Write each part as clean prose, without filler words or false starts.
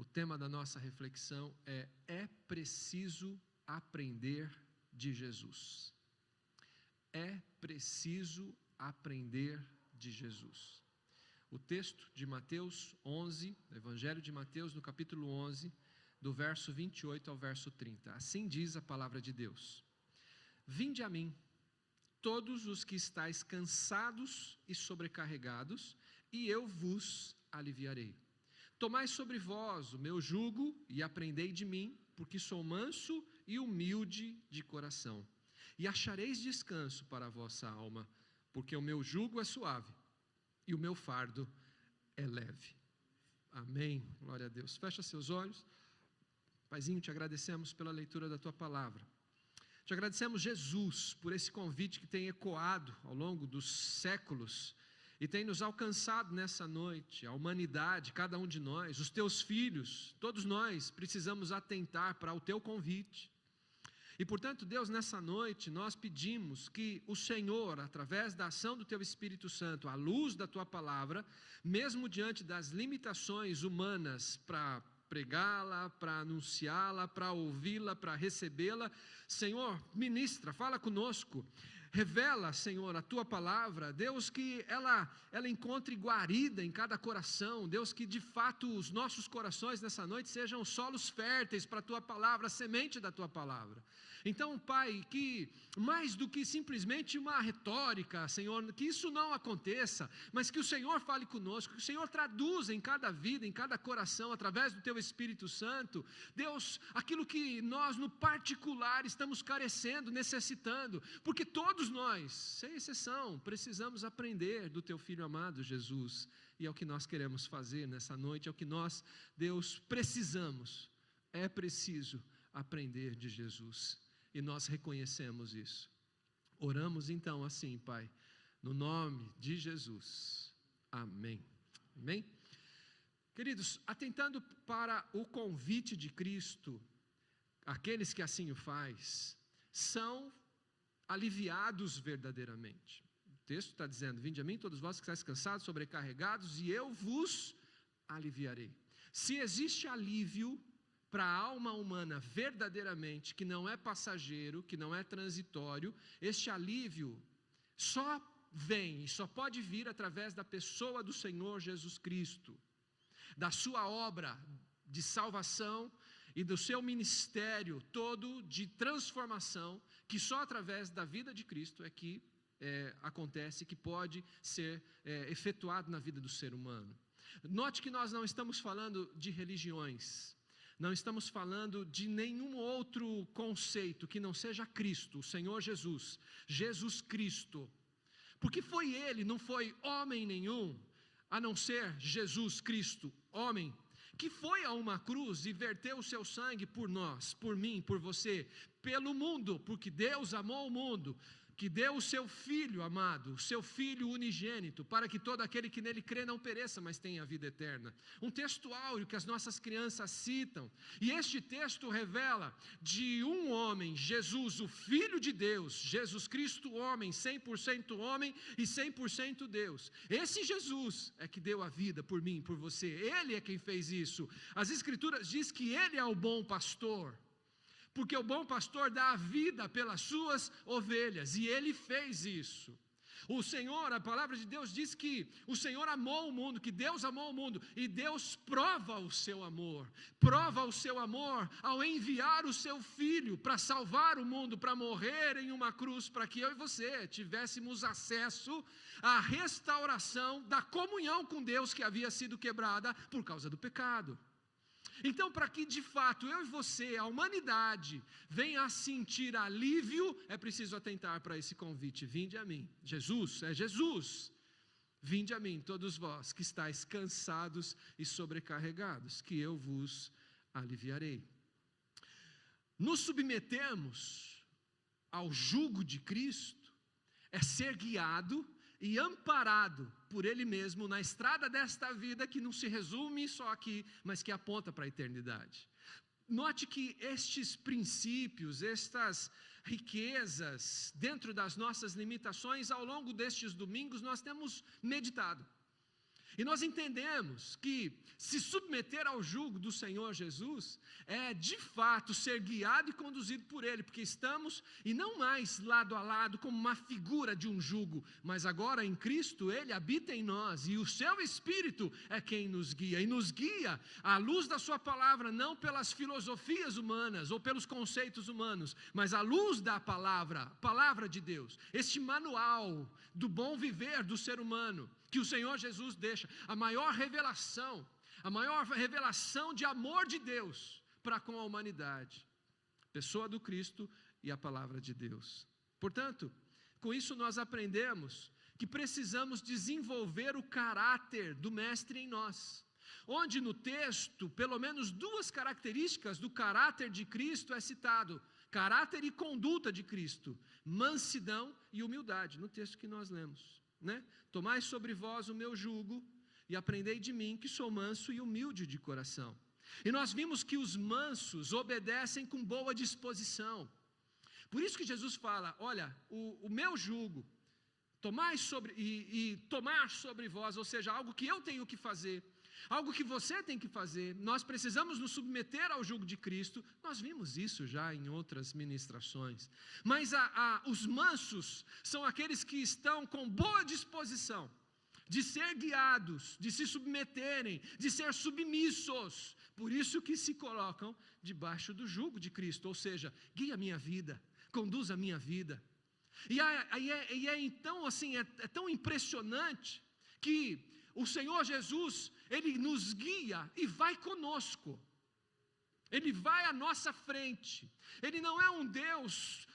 O tema da nossa reflexão é preciso aprender de Jesus. É preciso aprender de Jesus. O texto de Mateus 11, do Evangelho de Mateus, no capítulo 11, do verso 28 ao verso 30. Assim diz a palavra de Deus: Vinde a mim, todos os que estáis cansados e sobrecarregados, e eu vos aliviarei. Tomai sobre vós o meu jugo e aprendei de mim, porque sou manso e humilde de coração. E achareis descanso para a vossa alma, porque o meu jugo é suave e o meu fardo é leve. Amém. Glória a Deus. Fecha seus olhos. Paizinho, te agradecemos pela leitura da tua palavra. Te agradecemos, Jesus, por esse convite que tem ecoado ao longo dos séculos e tem nos alcançado nessa noite. A humanidade, cada um de nós, os teus filhos, todos nós precisamos atentar para o teu convite. E portanto, Deus, nessa noite nós pedimos que o Senhor, através da ação do teu Espírito Santo, à luz da tua palavra, mesmo diante das limitações humanas para pregá-la, para anunciá-la, para ouvi-la, para recebê-la, Senhor, ministra, fala conosco, revela, Senhor, a tua palavra, Deus, que ela encontre guarida em cada coração, Deus, que de fato os nossos corações nessa noite sejam solos férteis para a tua palavra, a semente da tua palavra. Então, Pai, que mais do que simplesmente uma retórica, Senhor, que isso não aconteça, mas que o Senhor fale conosco, que o Senhor traduza em cada vida, em cada coração, através do teu Espírito Santo, Deus, aquilo que nós no particular estamos carecendo, necessitando, porque todos nós, sem exceção, precisamos aprender do teu Filho amado Jesus, e é o que nós queremos fazer nessa noite, é o que nós, Deus, precisamos, é preciso aprender de Jesus, e nós reconhecemos isso. Oramos então assim, Pai, no nome de Jesus, amém. Amém? Queridos, atentando para o convite de Cristo, aqueles que assim o faz, são aliviados verdadeiramente. O texto está dizendo: Vinde a mim todos vós que estáis cansados, sobrecarregados, e eu vos aliviarei. Se existe alívio para a alma humana verdadeiramente, que não é passageiro, que não é transitório, este alívio só vem e só pode vir através da pessoa do Senhor Jesus Cristo, da sua obra de salvação e do seu ministério todo de transformação, que só através da vida de Cristo é que acontece, que pode ser efetuado na vida do ser humano. Note que nós não estamos falando de religiões, não estamos falando de nenhum outro conceito que não seja Cristo, o Senhor Jesus, Jesus Cristo, porque foi Ele, não foi homem nenhum, a não ser Jesus Cristo, homem, que foi a uma cruz e verteu o seu sangue por nós, por mim, por você, pelo mundo, porque Deus amou o mundo, que deu o seu Filho amado, o seu Filho unigênito, para que todo aquele que nele crê não pereça, mas tenha a vida eterna. Um texto áureo que as nossas crianças citam, e este texto revela de um homem, Jesus, o Filho de Deus, Jesus Cristo homem, 100% homem e 100% Deus. Esse Jesus é que deu a vida por mim, por você, Ele é quem fez isso. As Escrituras diz que Ele é o bom pastor, porque o bom pastor dá a vida pelas suas ovelhas, e Ele fez isso. O Senhor, a palavra de Deus diz que o Senhor amou o mundo, que Deus amou o mundo, e Deus prova o seu amor ao enviar o seu Filho para salvar o mundo, para morrer em uma cruz, para que eu e você tivéssemos acesso à restauração da comunhão com Deus que havia sido quebrada por causa do pecado. Então, para que de fato eu e você, a humanidade, venha a sentir alívio, é preciso atentar para esse convite: vinde a mim. Jesus, é Jesus. Vinde a mim, todos vós que estáis cansados e sobrecarregados, que eu vos aliviarei. Nos submetermos ao jugo de Cristo é ser guiado e amparado por Ele mesmo na estrada desta vida, que não se resume só aqui, mas que aponta para a eternidade. Note que estes princípios, estas riquezas, dentro das nossas limitações, ao longo destes domingos nós temos meditado. E nós entendemos que se submeter ao jugo do Senhor Jesus é de fato ser guiado e conduzido por Ele, porque estamos, e não mais lado a lado como uma figura de um jugo, mas agora em Cristo Ele habita em nós, e o Seu Espírito é quem nos guia, e nos guia à luz da Sua palavra, não pelas filosofias humanas ou pelos conceitos humanos, mas à luz da palavra de Deus, este manual do bom viver do ser humano, que o Senhor Jesus deixa, a maior revelação de amor de Deus para com a humanidade, pessoa do Cristo e a palavra de Deus. Portanto, com isso nós aprendemos que precisamos desenvolver o caráter do Mestre em nós, onde no texto, pelo menos 2 características do caráter de Cristo é citado, caráter e conduta de Cristo, mansidão e humildade, no texto que nós lemos, né? Tomai sobre vós o meu jugo e aprendei de mim, que sou manso e humilde de coração. E nós vimos que os mansos obedecem com boa disposição. Por isso que Jesus fala, olha, o meu jugo, tomar sobre vós, ou seja, algo que eu tenho que fazer, algo que você tem que fazer, nós precisamos nos submeter ao jugo de Cristo. Nós vimos isso já em outras ministrações, mas os mansos são aqueles que estão com boa disposição de ser guiados, de se submeterem, de ser submissos, por isso que se colocam debaixo do jugo de Cristo, ou seja, guia a minha vida, conduz a minha vida. Então assim, é tão impressionante que o Senhor Jesus, Ele nos guia e vai conosco, Ele vai à nossa frente. Ele não é um Deus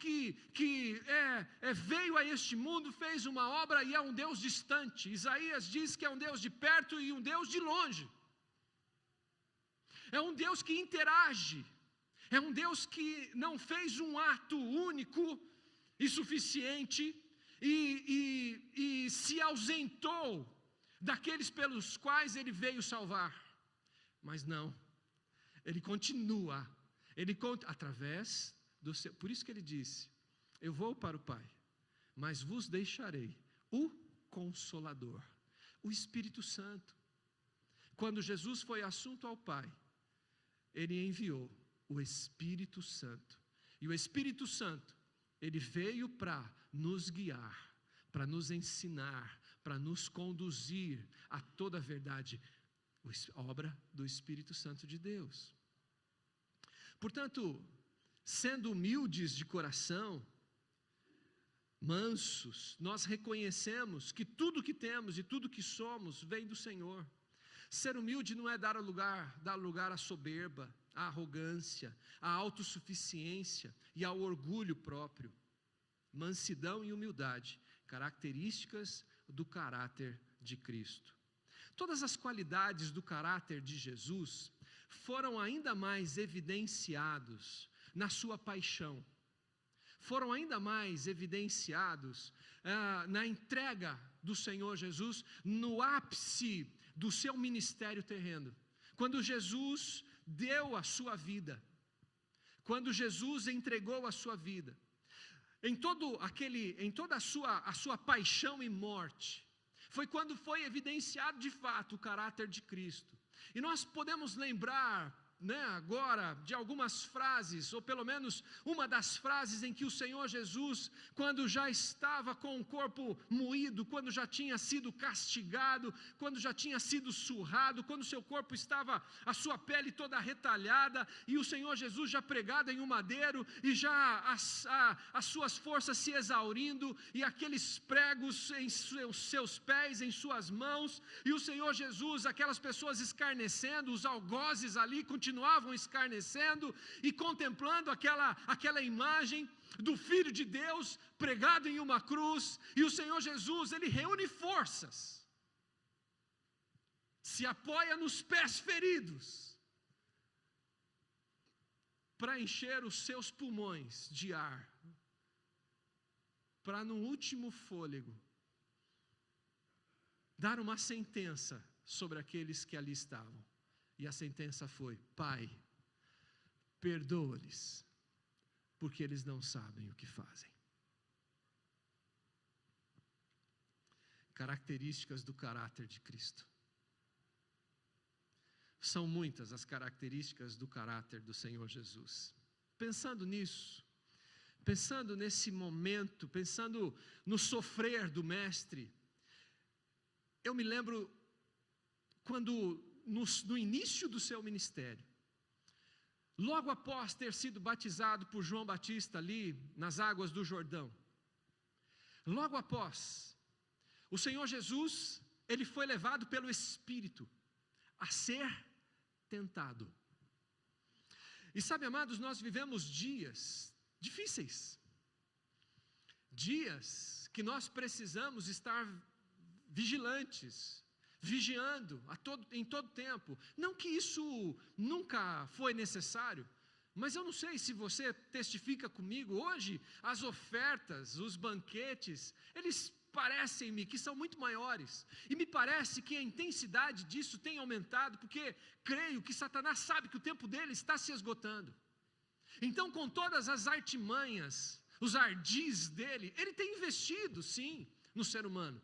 que veio a este mundo, fez uma obra e é um Deus distante. Isaías diz que é um Deus de perto e um Deus de longe. É um Deus que interage, é um Deus que não fez um ato único e suficiente e se ausentou daqueles pelos quais Ele veio salvar, mas não, Ele continua, através do seu, por isso que Ele disse, eu vou para o Pai, mas vos deixarei o Consolador, o Espírito Santo. Quando Jesus foi assunto ao Pai, Ele enviou o Espírito Santo, e o Espírito Santo, Ele veio para nos guiar, para nos ensinar, para nos conduzir a toda a verdade, obra do Espírito Santo de Deus. Portanto, sendo humildes de coração, mansos, nós reconhecemos que tudo que temos e tudo que somos vem do Senhor. Ser humilde não é dar lugar à soberba, à arrogância, à autossuficiência e ao orgulho próprio. Mansidão e humildade, características do caráter de Cristo. Todas as qualidades do caráter de Jesus foram ainda mais evidenciados na sua paixão, foram ainda mais evidenciados na entrega do Senhor Jesus, no ápice do seu ministério terreno, quando Jesus deu a sua vida, quando Jesus entregou a sua vida, em toda a sua paixão e morte, foi quando foi evidenciado de fato o caráter de Cristo. E nós podemos lembrar, agora de algumas frases, ou pelo menos uma das frases em que o Senhor Jesus, quando já estava com o corpo moído, quando já tinha sido castigado, quando já tinha sido surrado, quando seu corpo estava, a sua pele toda retalhada, e o Senhor Jesus já pregado em um madeiro, e já as suas forças se exaurindo, e aqueles pregos em seus pés, em suas mãos, e o Senhor Jesus, aquelas pessoas escarnecendo, os algozes ali continuavam escarnecendo e contemplando aquela imagem do Filho de Deus pregado em uma cruz, e o Senhor Jesus, Ele reúne forças, se apoia nos pés feridos, para encher os seus pulmões de ar, para no último fôlego, dar uma sentença sobre aqueles que ali estavam. E a sentença foi: Pai, perdoa-lhes, porque eles não sabem o que fazem. Características do caráter de Cristo. São muitas as características do caráter do Senhor Jesus. Pensando nisso, pensando nesse momento, pensando no sofrer do Mestre, eu me lembro quando, no início do seu ministério, logo após ter sido batizado por João Batista ali nas águas do Jordão, logo após, o Senhor Jesus, ele foi levado pelo Espírito a ser tentado. E sabe, amados, nós vivemos dias difíceis, dias que nós precisamos estar vigilantes, vigiando em todo tempo. Não que isso nunca foi necessário, mas eu não sei se você testifica comigo, hoje as ofertas, os banquetes, eles parecem-me que são muito maiores, e me parece que a intensidade disso tem aumentado, porque creio que Satanás sabe que o tempo dele está se esgotando. Então, com todas as artimanhas, os ardis dele, ele tem investido, sim, no ser humano.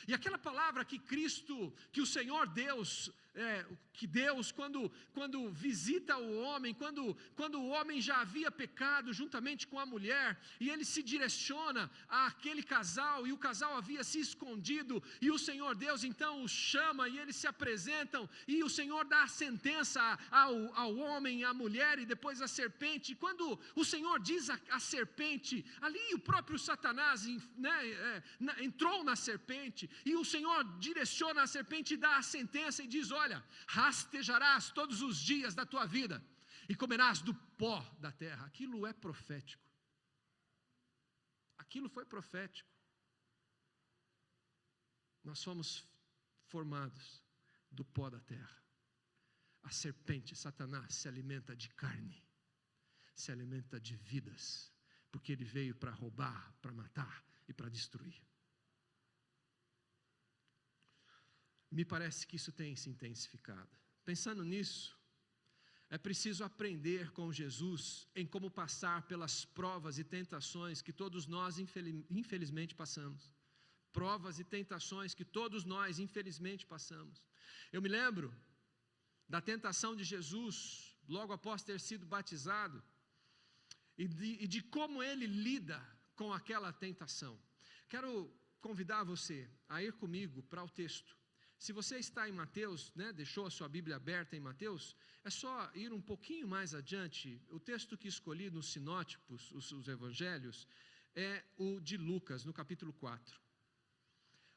E aquela palavra que Cristo, que o Senhor Deus, que Deus, quando visita o homem, quando o homem já havia pecado juntamente com a mulher, e ele se direciona àquele casal, e o casal havia se escondido, e o Senhor Deus então os chama, e eles se apresentam, e o Senhor dá a sentença ao homem e à mulher, e depois à serpente. E quando o Senhor diz a serpente, ali o próprio Satanás entrou na serpente, e o Senhor direciona a serpente e dá a sentença e diz: olha, rastejarás todos os dias da tua vida e comerás do pó da terra. Aquilo é profético. Aquilo foi profético. Nós fomos formados do pó da terra. A serpente, Satanás, se alimenta de carne, se alimenta de vidas, porque ele veio para roubar, para matar e para destruir. Me parece que isso tem se intensificado. Pensando nisso, é preciso aprender com Jesus em como passar pelas provas e tentações que todos nós infelizmente passamos. Provas e tentações que todos nós infelizmente passamos. Eu me lembro da tentação de Jesus, logo após ter sido batizado, e de como ele lida com aquela tentação. Quero convidar você a ir comigo para o texto. Se você está em Mateus, deixou a sua Bíblia aberta em Mateus, é só ir um pouquinho mais adiante. O texto que escolhi nos sinóticos, os evangelhos, é o de Lucas, no capítulo 4.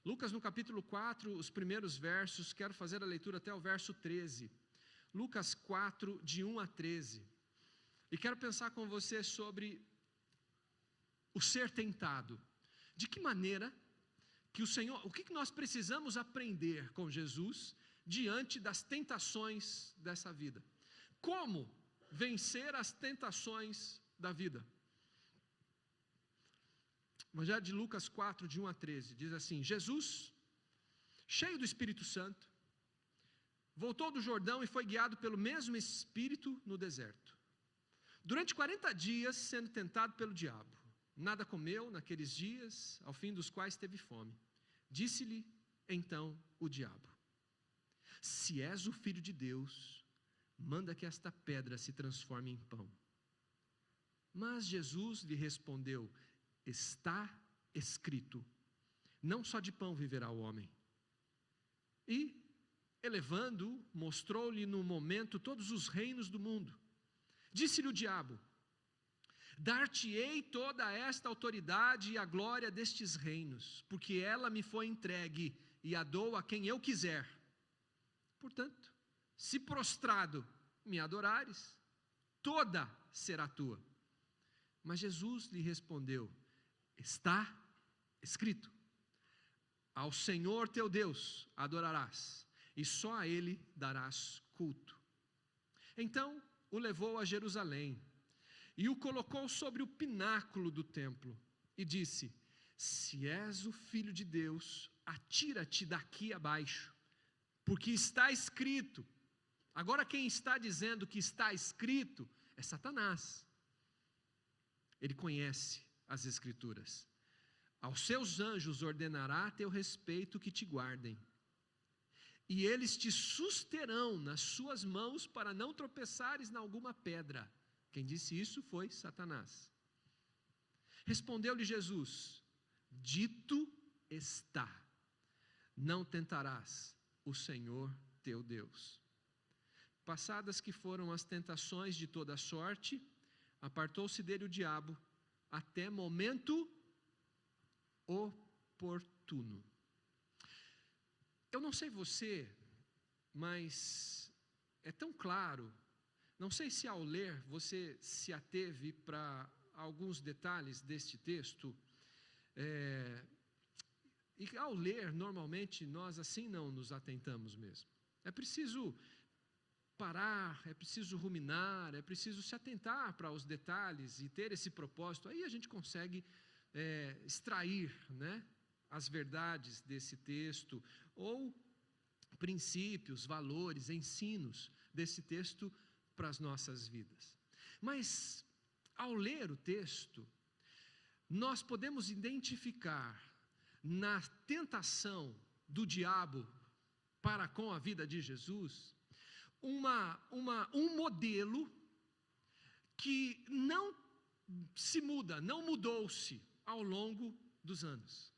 Lucas, no capítulo 4, os primeiros versos, quero fazer a leitura até o verso 13. Lucas 4, de 1 a 13. E quero pensar com você sobre o ser tentado. De que maneira que o que nós precisamos aprender com Jesus diante das tentações dessa vida? Como vencer as tentações da vida? O Evangelho de Lucas 4, de 1 a 13, diz assim: Jesus, cheio do Espírito Santo, voltou do Jordão e foi guiado pelo mesmo Espírito no deserto. Durante 40 dias sendo tentado pelo diabo. Nada comeu naqueles dias, ao fim dos quais teve fome. Disse-lhe então o diabo: se és o Filho de Deus, manda que esta pedra se transforme em pão. Mas Jesus lhe respondeu: está escrito, não só de pão viverá o homem. E, elevando-o, mostrou-lhe no momento todos os reinos do mundo. Disse-lhe o diabo: dar-te-ei toda esta autoridade e a glória destes reinos, porque ela me foi entregue e a dou a quem eu quiser. Portanto, se prostrado me adorares, toda será tua. Mas Jesus lhe respondeu: está escrito, ao Senhor teu Deus adorarás, e só a Ele darás culto. Então o levou a Jerusalém, e o colocou sobre o pináculo do templo, e disse: se és o Filho de Deus, atira-te daqui abaixo, porque está escrito. Agora quem está dizendo que está escrito é Satanás. Ele conhece as Escrituras. aos seus anjos ordenará a teu respeito que te guardem, e eles te susterão nas suas mãos para não tropeçares em alguma pedra. Quem disse isso foi Satanás. Respondeu-lhe Jesus: dito está, não tentarás o Senhor teu Deus. Passadas que foram as tentações de toda sorte, apartou-se dele o diabo até momento oportuno. Eu não sei você, mas é tão claro, não sei se ao ler você se ateve para alguns detalhes deste texto, e ao ler, normalmente, nós assim não nos atentamos mesmo. É preciso parar, é preciso ruminar, é preciso se atentar para os detalhes e ter esse propósito. Aí a gente consegue extrair, né, as verdades desse texto, ou princípios, valores, ensinos desse texto para as nossas vidas. Mas, ao ler o texto, nós podemos identificar na tentação do diabo para com a vida de Jesus, um modelo que não se muda, não mudou-se ao longo dos anos.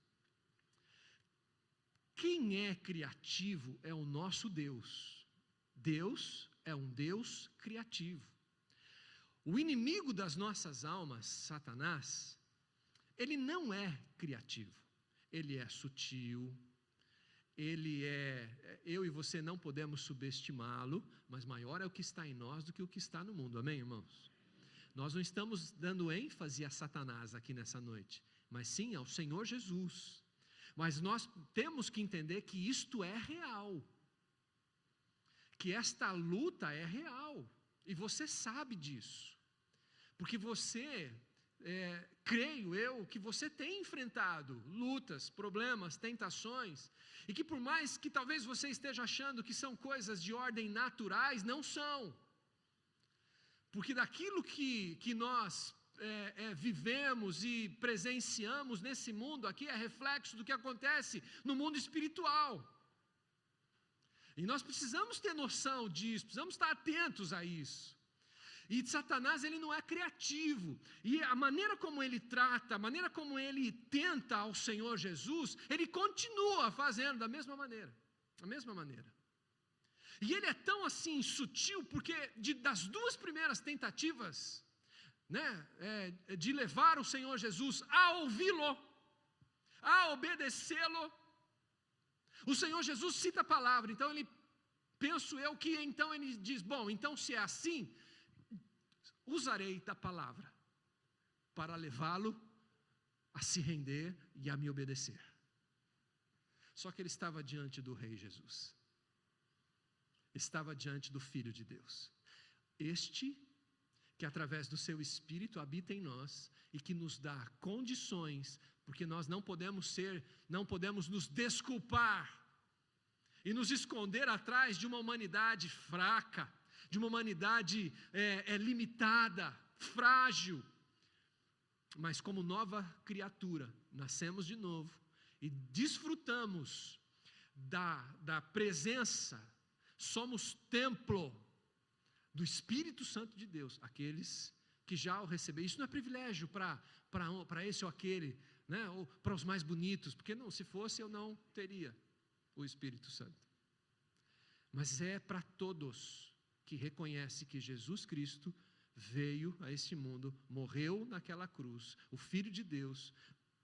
Quem é criativo é o nosso Deus. Deus é um Deus criativo. O inimigo das nossas almas, Satanás, ele não é criativo. Ele é sutil, eu e você não podemos subestimá-lo, mas maior é o que está em nós do que o que está no mundo, amém, irmãos? Nós não estamos dando ênfase a Satanás aqui nessa noite, mas sim ao Senhor Jesus. Mas nós temos que entender que isto é real, que esta luta é real, e você sabe disso, porque você, creio eu, que você tem enfrentado lutas, problemas, tentações, e que por mais que talvez você esteja achando que são coisas de ordem naturais, não são, porque daquilo que nós vivemos e presenciamos nesse mundo aqui é reflexo do que acontece no mundo espiritual, e nós precisamos ter noção disso, precisamos estar atentos a isso. E Satanás, ele não é criativo, e a maneira como ele trata, a maneira como ele tenta ao Senhor Jesus, ele continua fazendo da mesma maneira, e ele é tão assim sutil, porque das duas primeiras tentativas, né, de levar o Senhor Jesus a ouvi-lo, a obedecê-lo, o Senhor Jesus cita a palavra, então penso eu que então ele diz, bom, então se é assim, usarei da palavra para levá-lo a se render e a me obedecer. Só que ele estava diante do Rei Jesus, estava diante do Filho de Deus, este que através do seu Espírito habita em nós e que nos dá condições, porque nós não podemos nos desculpar e nos esconder atrás de uma humanidade fraca, de uma humanidade limitada, frágil, mas como nova criatura, nascemos de novo e desfrutamos da presença, somos templo do Espírito Santo de Deus, aqueles que já o receberam. Isso não é privilégio para esse ou aquele, né, ou para os mais bonitos, porque não, se fosse eu não teria o Espírito Santo, mas é para todos que reconhece que Jesus Cristo veio a este mundo, morreu naquela cruz, o Filho de Deus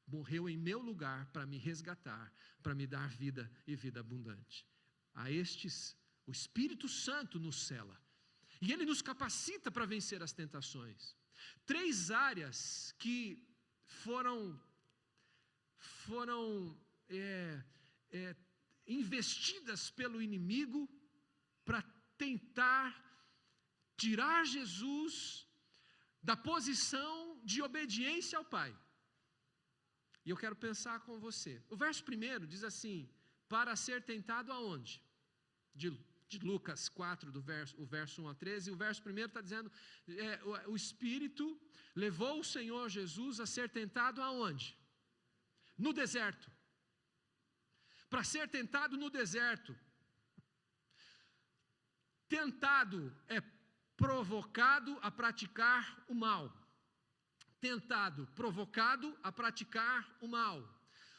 morreu em meu lugar para me resgatar, para me dar vida e vida abundante. A estes o Espírito Santo nos cela, e ele nos capacita para vencer as tentações. 3 áreas que foram investidas pelo inimigo para tentar tirar Jesus da posição de obediência ao Pai. E eu quero pensar com você. O verso 1 diz assim: para ser tentado aonde? De Lucas 4, o verso 1 a 13, e o verso 1 está dizendo, o Espírito levou o Senhor Jesus a ser tentado aonde? no deserto. Para ser tentado no deserto. Tentado é provocado a praticar o mal. Tentado, provocado a praticar o mal.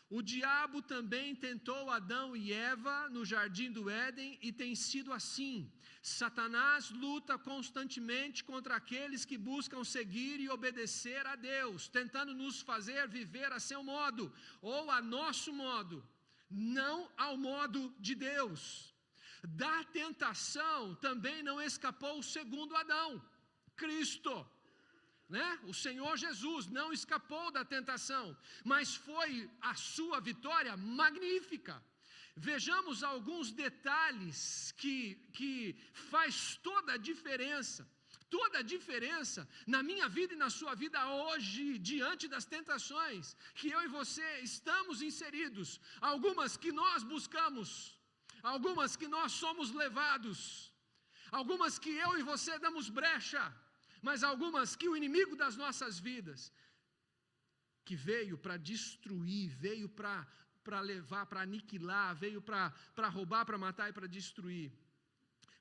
O diabo também tentou Adão e Eva no jardim do Éden e tem sido assim. Satanás luta constantemente contra aqueles que buscam seguir e obedecer a Deus, tentando nos fazer viver a seu modo ou a nosso modo, não ao modo de Deus. Da tentação também não escapou o segundo Adão, Cristo. O Senhor Jesus não escapou da tentação, mas foi a sua vitória magnífica. Vejamos alguns detalhes que faz toda a diferença na minha vida e na sua vida hoje, diante das tentações que eu e você estamos inseridos, algumas que nós buscamos, algumas que nós somos levados, algumas que eu e você damos brecha, mas algumas que o inimigo das nossas vidas, que veio para destruir, veio para levar, para aniquilar, veio para roubar, para matar e para destruir.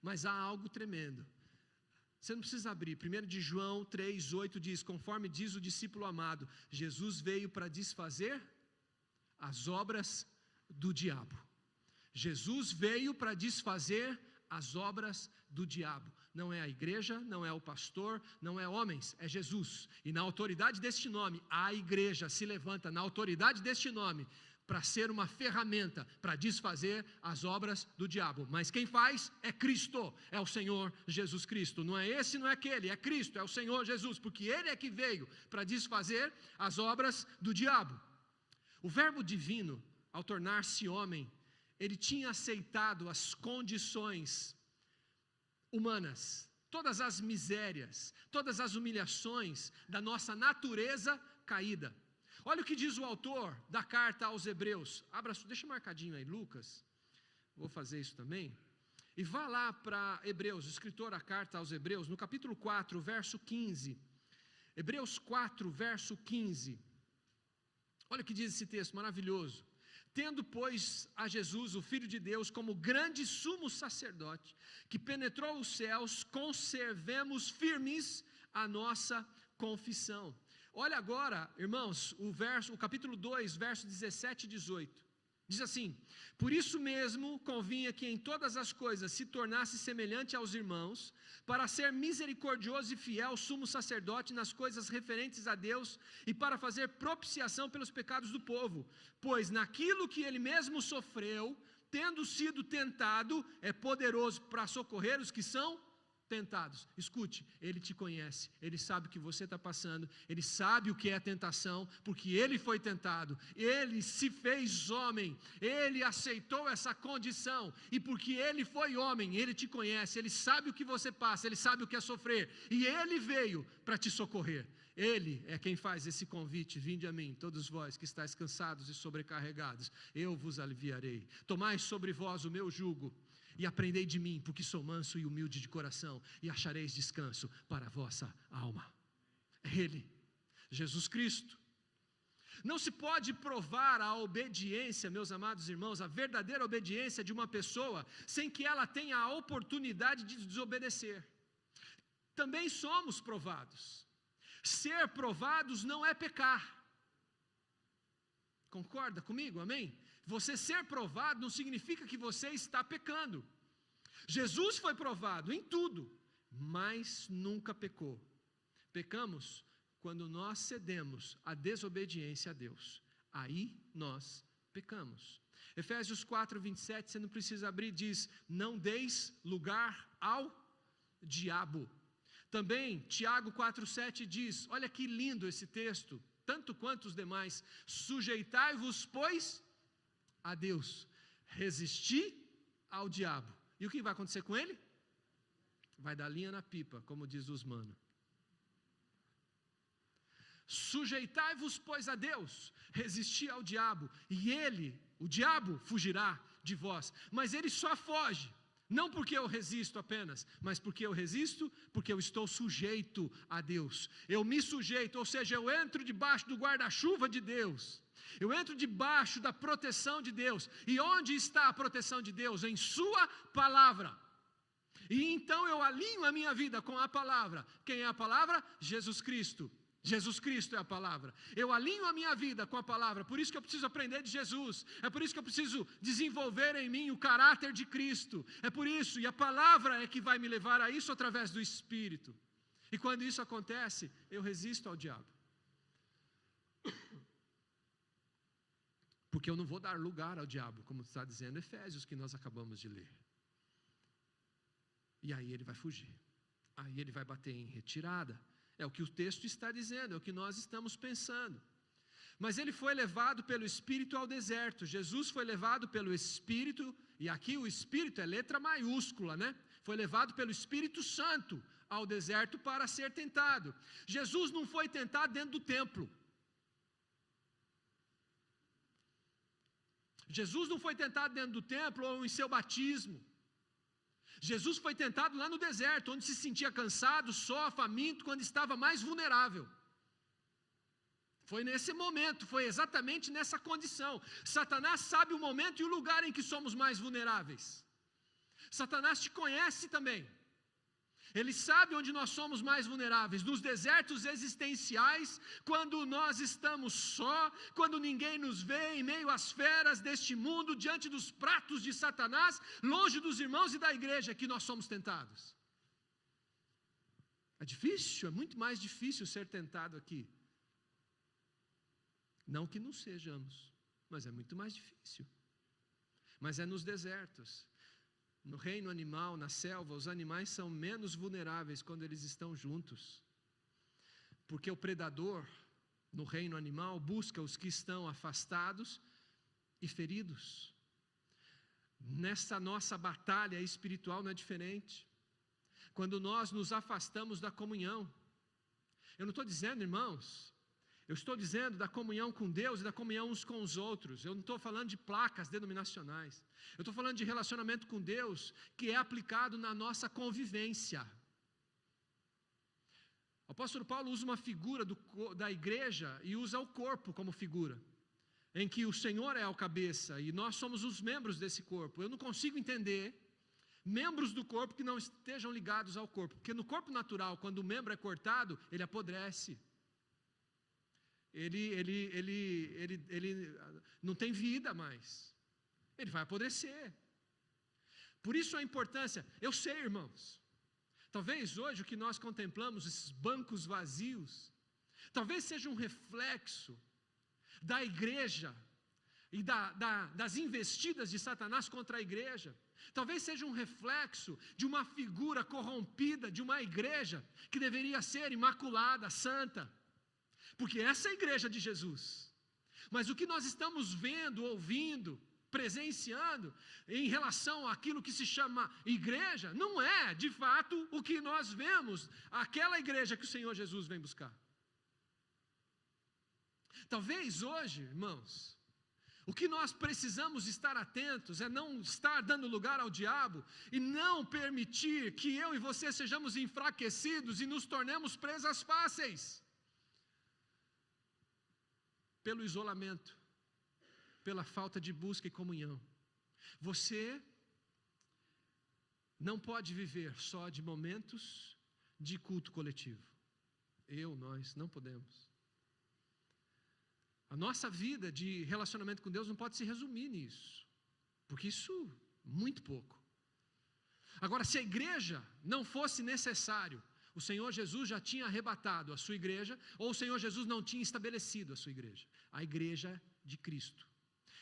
Mas há algo tremendo. Você não precisa abrir. 1 de João 3,8 diz, conforme diz o discípulo amado, Jesus veio para desfazer as obras do diabo. Jesus veio para desfazer as obras do diabo. Não é a igreja, não é o pastor, não é homens, é Jesus. E na autoridade deste nome, a igreja se levanta na autoridade deste nome para ser uma ferramenta para desfazer as obras do diabo. Mas quem faz é Cristo, é o Senhor Jesus Cristo. Não é esse, não é aquele, é Cristo, é o Senhor Jesus, porque Ele é que veio para desfazer as obras do diabo. O verbo divino, ao tornar-se homem, Ele tinha aceitado as condições humanas, todas as misérias, todas as humilhações da nossa natureza caída. Olha o que diz o autor da carta aos Hebreus. Deixa marcadinho aí, Lucas. Vou fazer isso também. E vá lá para Hebreus, o escritor da carta aos Hebreus, no capítulo 4, verso 15. Hebreus 4, verso 15. Olha o que diz esse texto maravilhoso. Tendo, pois, a Jesus, o Filho de Deus, como grande sumo sacerdote, que penetrou os céus, conservemos firmes a nossa confissão. Olha agora, irmãos, o capítulo 2, verso 17 e 18. Diz assim, por isso mesmo convinha que em todas as coisas se tornasse semelhante aos irmãos, para ser misericordioso e fiel sumo sacerdote nas coisas referentes a Deus e para fazer propiciação pelos pecados do povo, pois naquilo que ele mesmo sofreu, tendo sido tentado, é poderoso para socorrer os que são tentados. Escute, Ele te conhece, Ele sabe o que você está passando, Ele sabe o que é tentação, porque Ele foi tentado, Ele se fez homem, Ele aceitou essa condição, e porque Ele foi homem, Ele te conhece, Ele sabe o que você passa, Ele sabe o que é sofrer, e Ele veio para te socorrer. Ele é quem faz esse convite, vinde a mim, todos vós que estáis cansados e sobrecarregados, eu vos aliviarei, tomai sobre vós o meu jugo, e aprendei de mim, porque sou manso e humilde de coração, e achareis descanso para a vossa alma. É Ele, Jesus Cristo. Não se pode provar a obediência, meus amados irmãos, a verdadeira obediência de uma pessoa, sem que ela tenha a oportunidade de desobedecer. Também somos provados. Ser provados não é pecar. Concorda comigo? Amém? Você ser provado não significa que você está pecando. Jesus foi provado em tudo, mas nunca pecou. Pecamos quando nós cedemos à desobediência a Deus. Aí nós pecamos. Efésios 4, 27, você não precisa abrir, diz, não deis lugar ao diabo. Também, Tiago 4, 7 diz, olha que lindo esse texto, tanto quanto os demais, sujeitai-vos, pois, a Deus, resisti ao diabo. E o que vai acontecer com ele? Vai dar linha na pipa, como diz os mano. Sujeitai-vos, pois, a Deus, resisti ao diabo, e ele, o diabo, fugirá de vós. Mas ele só foge, Não porque eu resisto apenas, mas porque eu resisto, porque eu estou sujeito a Deus. Eu me sujeito, ou seja, eu entro debaixo do guarda-chuva de Deus. Eu entro debaixo da proteção de Deus. E onde está a proteção de Deus? Em sua palavra. E então eu alinho a minha vida com a palavra. Quem é a palavra? Jesus Cristo. Jesus Cristo é a palavra. Eu alinho a minha vida com a palavra. Por isso que eu preciso aprender de Jesus. É por isso que eu preciso desenvolver em mim o caráter de Cristo. É por isso, e a palavra é que vai me levar a isso através do Espírito. E quando isso acontece, eu resisto ao diabo. Porque eu não vou dar lugar ao diabo, como está dizendo Efésios, que nós acabamos de ler. E aí ele vai fugir. Aí ele vai bater em retirada. É o que o texto está dizendo, é o que nós estamos pensando. Mas ele foi levado pelo Espírito ao deserto. Jesus foi levado pelo Espírito, e aqui o Espírito é letra maiúscula, né? Foi levado pelo Espírito Santo ao deserto para ser tentado. Jesus não foi tentado dentro do templo. Jesus não foi tentado dentro do templo ou em seu batismo. Jesus foi tentado lá no deserto, onde se sentia cansado, só, faminto, quando estava mais vulnerável. Foi nesse momento, foi exatamente nessa condição. Satanás sabe o momento e o lugar em que somos mais vulneráveis. Satanás te conhece também. Ele sabe onde nós somos mais vulneráveis, nos desertos existenciais, quando nós estamos só, quando ninguém nos vê, em meio às feras deste mundo, diante dos pratos de Satanás, longe dos irmãos e da igreja, que nós somos tentados. É difícil, é muito mais difícil ser tentado aqui. Não que não sejamos, mas é muito mais difícil. Mas é nos desertos. No reino animal, na selva, os animais são menos vulneráveis quando eles estão juntos. Porque o predador, no reino animal, busca os que estão afastados e feridos. Nessa nossa batalha espiritual não é diferente. Quando nós nos afastamos da comunhão. Eu não estou dizendo, irmãos, eu estou dizendo da comunhão com Deus e da comunhão uns com os outros. Eu não estou falando de placas denominacionais. Eu estou falando de relacionamento com Deus que é aplicado na nossa convivência. O apóstolo Paulo usa uma figura da igreja e usa o corpo como figura, em que o Senhor é o cabeça e nós somos os membros desse corpo. Eu não consigo entender membros do corpo que não estejam ligados ao corpo, porque no corpo natural, quando o membro é cortado, ele apodrece. Ele não tem vida mais. Ele vai apodrecer. Por isso a importância. Eu sei, irmãos, talvez hoje o que nós contemplamos, esses bancos vazios, talvez seja um reflexo da igreja e das investidas de Satanás contra a igreja. Talvez seja um reflexo de uma figura corrompida de uma igreja que deveria ser imaculada, santa. Porque essa é a igreja de Jesus. Mas o que nós estamos vendo, ouvindo, presenciando em relação àquilo que se chama igreja, não é de fato o que nós vemos, aquela igreja que o Senhor Jesus vem buscar. Talvez hoje, irmãos, o que nós precisamos estar atentos é não estar dando lugar ao diabo e não permitir que eu e você sejamos enfraquecidos e nos tornemos presas fáceis. Pelo isolamento, pela falta de busca e comunhão. Você não pode viver só de momentos de culto coletivo. Nós não podemos. A nossa vida de relacionamento com Deus não pode se resumir nisso, porque isso, muito pouco. Agora, se a igreja não fosse necessário, o Senhor Jesus já tinha arrebatado a sua igreja, ou o Senhor Jesus não tinha estabelecido a sua igreja. A igreja de Cristo.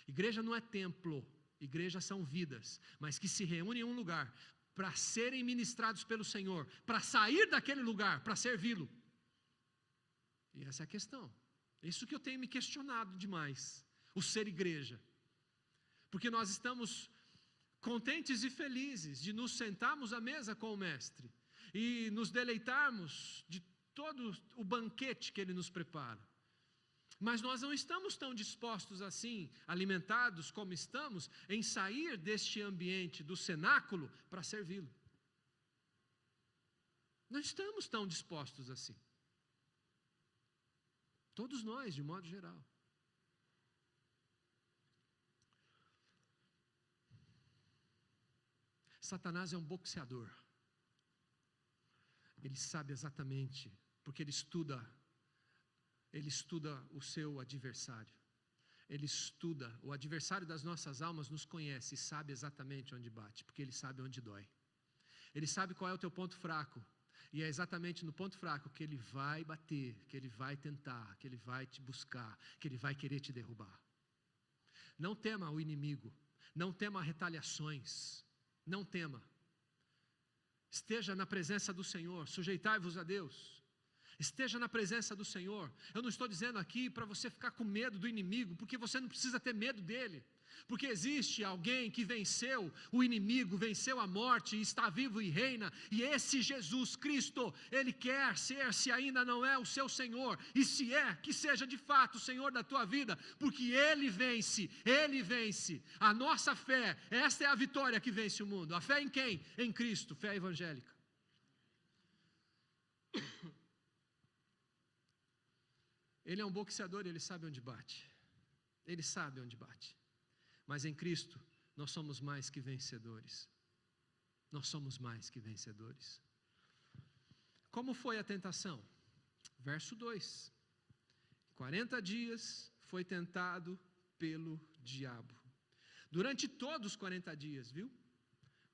Igreja não é templo, igreja são vidas, mas que se reúnem em um lugar para serem ministrados pelo Senhor, para sair daquele lugar, para servi-lo. E essa é a questão. Isso que eu tenho me questionado demais, o ser igreja. Porque nós estamos contentes e felizes de nos sentarmos à mesa com o Mestre e nos deleitarmos de todo o banquete que Ele nos prepara. Mas nós não estamos tão dispostos assim, alimentados como estamos, em sair deste ambiente do cenáculo para servi-lo. Não estamos tão dispostos assim. Todos nós, de modo geral. Satanás é um boxeador. Ele sabe exatamente, porque ele estuda o seu adversário. Ele estuda, o adversário das nossas almas nos conhece e sabe exatamente onde bate, porque ele sabe onde dói. Ele sabe qual é o teu ponto fraco. E é exatamente no ponto fraco que ele vai bater, que ele vai tentar, que ele vai te buscar, que ele vai querer te derrubar. Não tema o inimigo, não tema retaliações, não tema. Esteja na presença do Senhor, sujeitai-vos a Deus. Esteja na presença do Senhor. Eu não estou dizendo aqui para você ficar com medo do inimigo, porque você não precisa ter medo dele. Porque existe alguém que venceu o inimigo, venceu a morte, está vivo e reina, e esse Jesus Cristo, Ele quer ser, se ainda não é o seu Senhor, e se é, que seja de fato o Senhor da tua vida, porque Ele vence, a nossa fé, esta é a vitória que vence o mundo. A fé em quem? Em Cristo, fé evangélica. Ele é um boxeador, ele sabe onde bate, ele sabe onde bate. Mas em Cristo, nós somos mais que vencedores. Nós somos mais que vencedores. Como foi a tentação? Verso 2. 40 dias foi tentado pelo diabo. Durante todos os 40 dias, viu?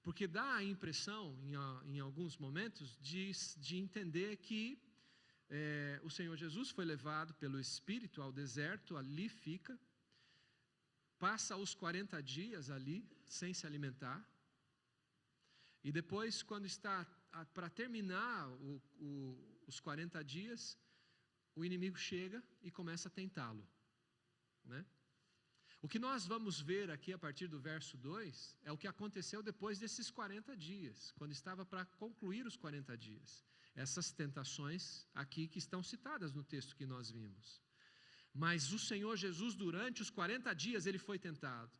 Porque dá a impressão, em alguns momentos, de entender que o Senhor Jesus foi levado pelo Espírito ao deserto, ali fica. Passa os 40 dias ali, sem se alimentar. E depois, quando está para terminar os 40 dias, o inimigo chega e começa a tentá-lo, né? O que nós vamos ver aqui a partir do verso 2, é o que aconteceu depois desses 40 dias, quando estava para concluir os 40 dias. Essas tentações aqui que estão citadas no texto que nós vimos. Mas o Senhor Jesus, durante os 40 dias, Ele foi tentado.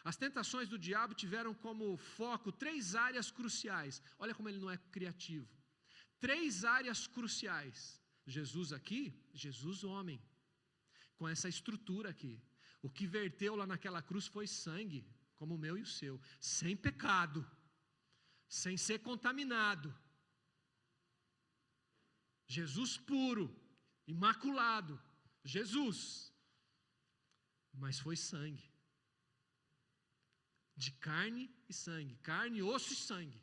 As tentações do diabo tiveram como foco 3 áreas cruciais. Olha como ele não é criativo. 3 áreas cruciais. Jesus aqui, Jesus homem, com essa estrutura aqui. O que verteu lá naquela cruz foi sangue, como o meu e o seu, sem pecado, sem ser contaminado. Jesus puro, imaculado, Jesus, mas foi sangue, de carne e sangue, carne, osso e sangue.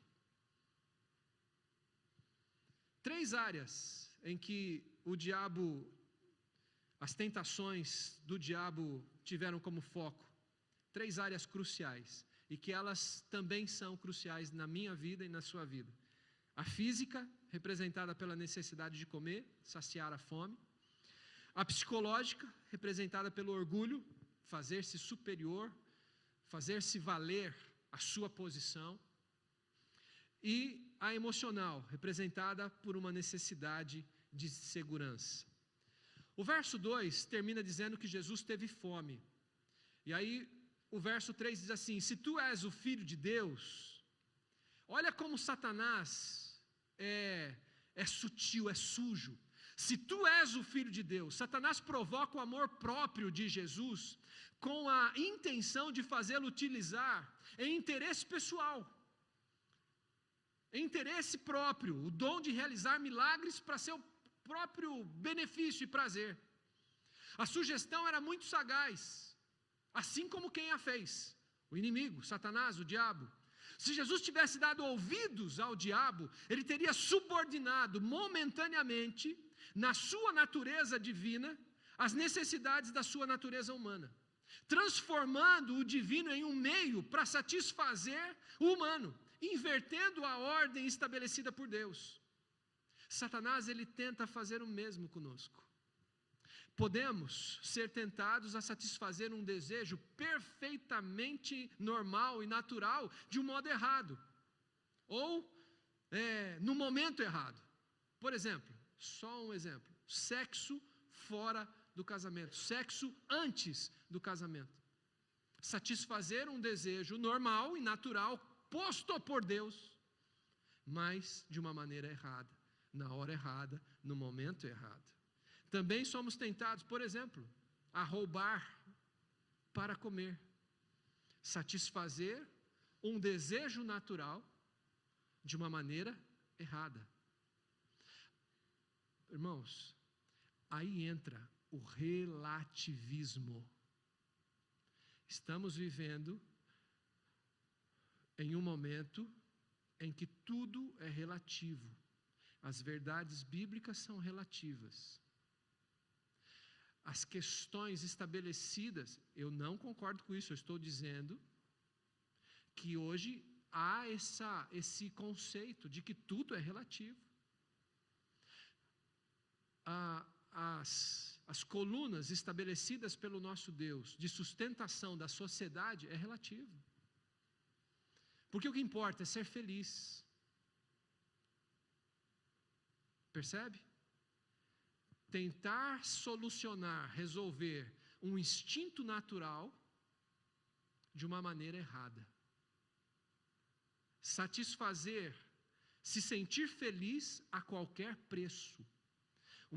3 áreas em que as tentações do diabo tiveram como foco, 3 áreas cruciais, e que elas também são cruciais na minha vida e na sua vida. A física, representada pela necessidade de comer, saciar a fome. A psicológica, representada pelo orgulho, fazer-se superior, fazer-se valer a sua posição. E a emocional, representada por uma necessidade de segurança. O verso 2 termina dizendo que Jesus teve fome. E aí o verso 3 diz assim: se tu és o Filho de Deus, olha como Satanás é sutil, é sujo. Se tu és o Filho de Deus, Satanás provoca o amor próprio de Jesus com a intenção de fazê-lo utilizar em interesse pessoal, em interesse próprio, o dom de realizar milagres para seu próprio benefício e prazer. A sugestão era muito sagaz, assim como quem a fez, o inimigo, Satanás, o diabo. Se Jesus tivesse dado ouvidos ao diabo, ele teria subordinado momentaneamente, na sua natureza divina, as necessidades da sua natureza humana, transformando o divino em um meio para satisfazer o humano, invertendo a ordem estabelecida por Deus. Satanás, ele tenta fazer o mesmo conosco. Podemos ser tentados a satisfazer um desejo perfeitamente normal e natural de um modo errado, ou no momento errado. Por exemplo, só um exemplo: sexo fora do casamento, sexo antes do casamento. Satisfazer um desejo normal e natural, posto por Deus, mas de uma maneira errada, na hora errada, no momento errado. Também somos tentados, por exemplo, a roubar para comer, satisfazer um desejo natural de uma maneira errada. Irmãos, aí entra o relativismo. Estamos vivendo em um momento em que tudo é relativo. As verdades bíblicas são relativas. As questões estabelecidas, eu não concordo com isso, eu estou dizendo que hoje há esse conceito de que tudo é relativo. As colunas estabelecidas pelo nosso Deus de sustentação da sociedade é relativo. Porque o que importa é ser feliz. Percebe? Tentar solucionar, resolver um instinto natural de uma maneira errada. Satisfazer, se sentir feliz a qualquer preço.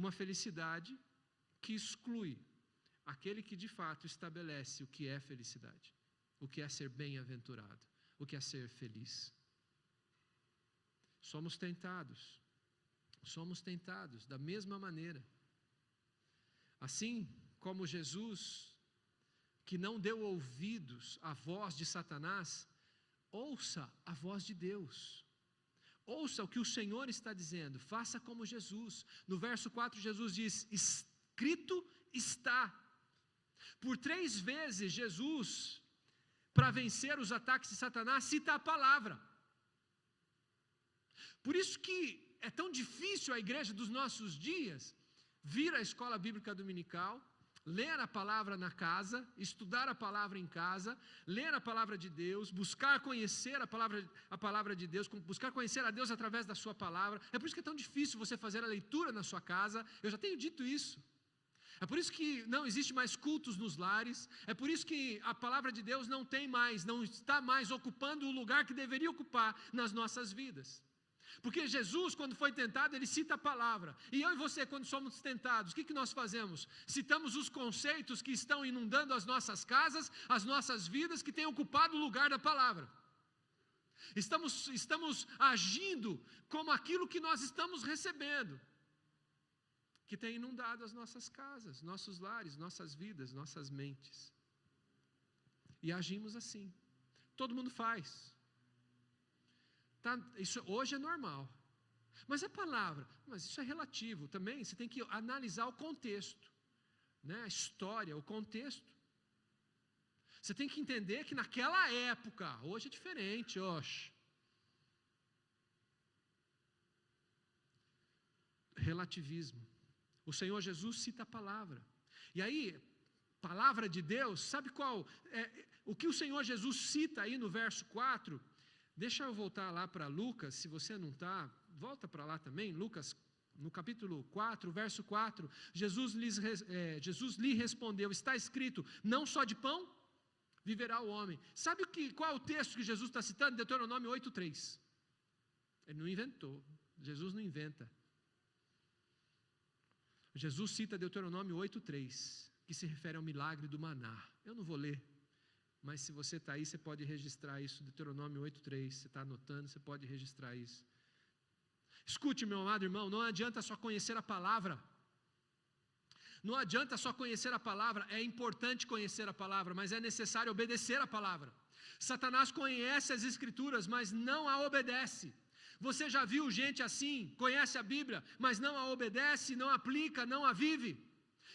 Uma felicidade que exclui aquele que de fato estabelece o que é felicidade, o que é ser bem-aventurado, o que é ser feliz. Somos tentados da mesma maneira. Assim como Jesus, que não deu ouvidos à voz de Satanás, ouça a voz de Deus. Ouça o que o Senhor está dizendo, faça como Jesus. No verso 4, Jesus diz: escrito está. Por 3 vezes, Jesus, para vencer os ataques de Satanás, cita a palavra. Por isso que é tão difícil a igreja dos nossos dias vir à escola bíblica dominical, ler a palavra na casa, estudar a palavra em casa, ler a palavra de Deus, buscar conhecer a palavra de Deus, buscar conhecer a Deus através da sua palavra. É por isso que é tão difícil você fazer a leitura na sua casa. Eu já tenho dito isso. É por isso que não existe mais cultos nos lares. É por isso que a palavra de Deus não está mais ocupando o lugar que deveria ocupar nas nossas vidas. Porque Jesus, quando foi tentado, ele cita a palavra. E eu e você, quando somos tentados, o que nós fazemos? Citamos os conceitos que estão inundando as nossas casas, as nossas vidas, que têm ocupado o lugar da palavra. Estamos agindo como aquilo que nós estamos recebendo, que tem inundado as nossas casas, nossos lares, nossas vidas, nossas mentes. E agimos assim. Todo mundo faz. Isso hoje é normal. Mas a palavra, mas isso é relativo também. Você tem que analisar o contexto, né? A história, o contexto. Você tem que entender que naquela época, hoje é diferente, relativismo. O Senhor Jesus cita a palavra. E aí, palavra de Deus, sabe qual? O que o Senhor Jesus cita aí no verso 4? Deixa eu voltar lá para Lucas, se você não está, volta para lá também, Lucas, no capítulo 4, verso 4, Jesus lhe respondeu, está escrito, não só de pão viverá o homem. Sabe qual é o texto que Jesus está citando? Deuteronômio 8:3. Ele não inventou, Jesus não inventa. Jesus cita Deuteronômio 8:3, que se refere ao milagre do maná. Eu não vou ler. Mas se você está aí, você pode registrar isso, Deuteronômio 8:3, você está anotando, você pode registrar isso. Escute, meu amado irmão, não adianta só conhecer a palavra. Não adianta só conhecer a palavra, é importante conhecer a palavra, mas é necessário obedecer a palavra. Satanás conhece as Escrituras, mas não a obedece. Você já viu gente assim, conhece a Bíblia, mas não a obedece, não aplica, não a vive?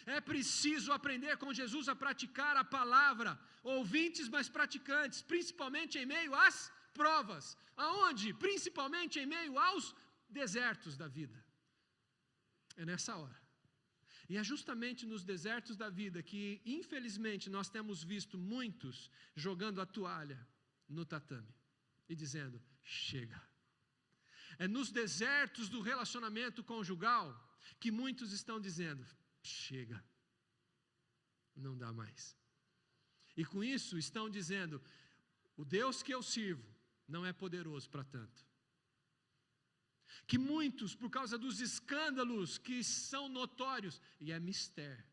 É preciso aprender com Jesus a praticar a palavra, ouvintes, mas praticantes, principalmente em meio às provas. Aonde? Principalmente em meio aos desertos da vida. É nessa hora. E é justamente nos desertos da vida que, infelizmente, nós temos visto muitos jogando a toalha no tatame e dizendo, chega. É nos desertos do relacionamento conjugal que muitos estão dizendo, chega, não dá mais. E com isso estão dizendo, o Deus que eu sirvo não é poderoso para tanto. Que muitos, por causa dos escândalos que são notórios, e é mistério,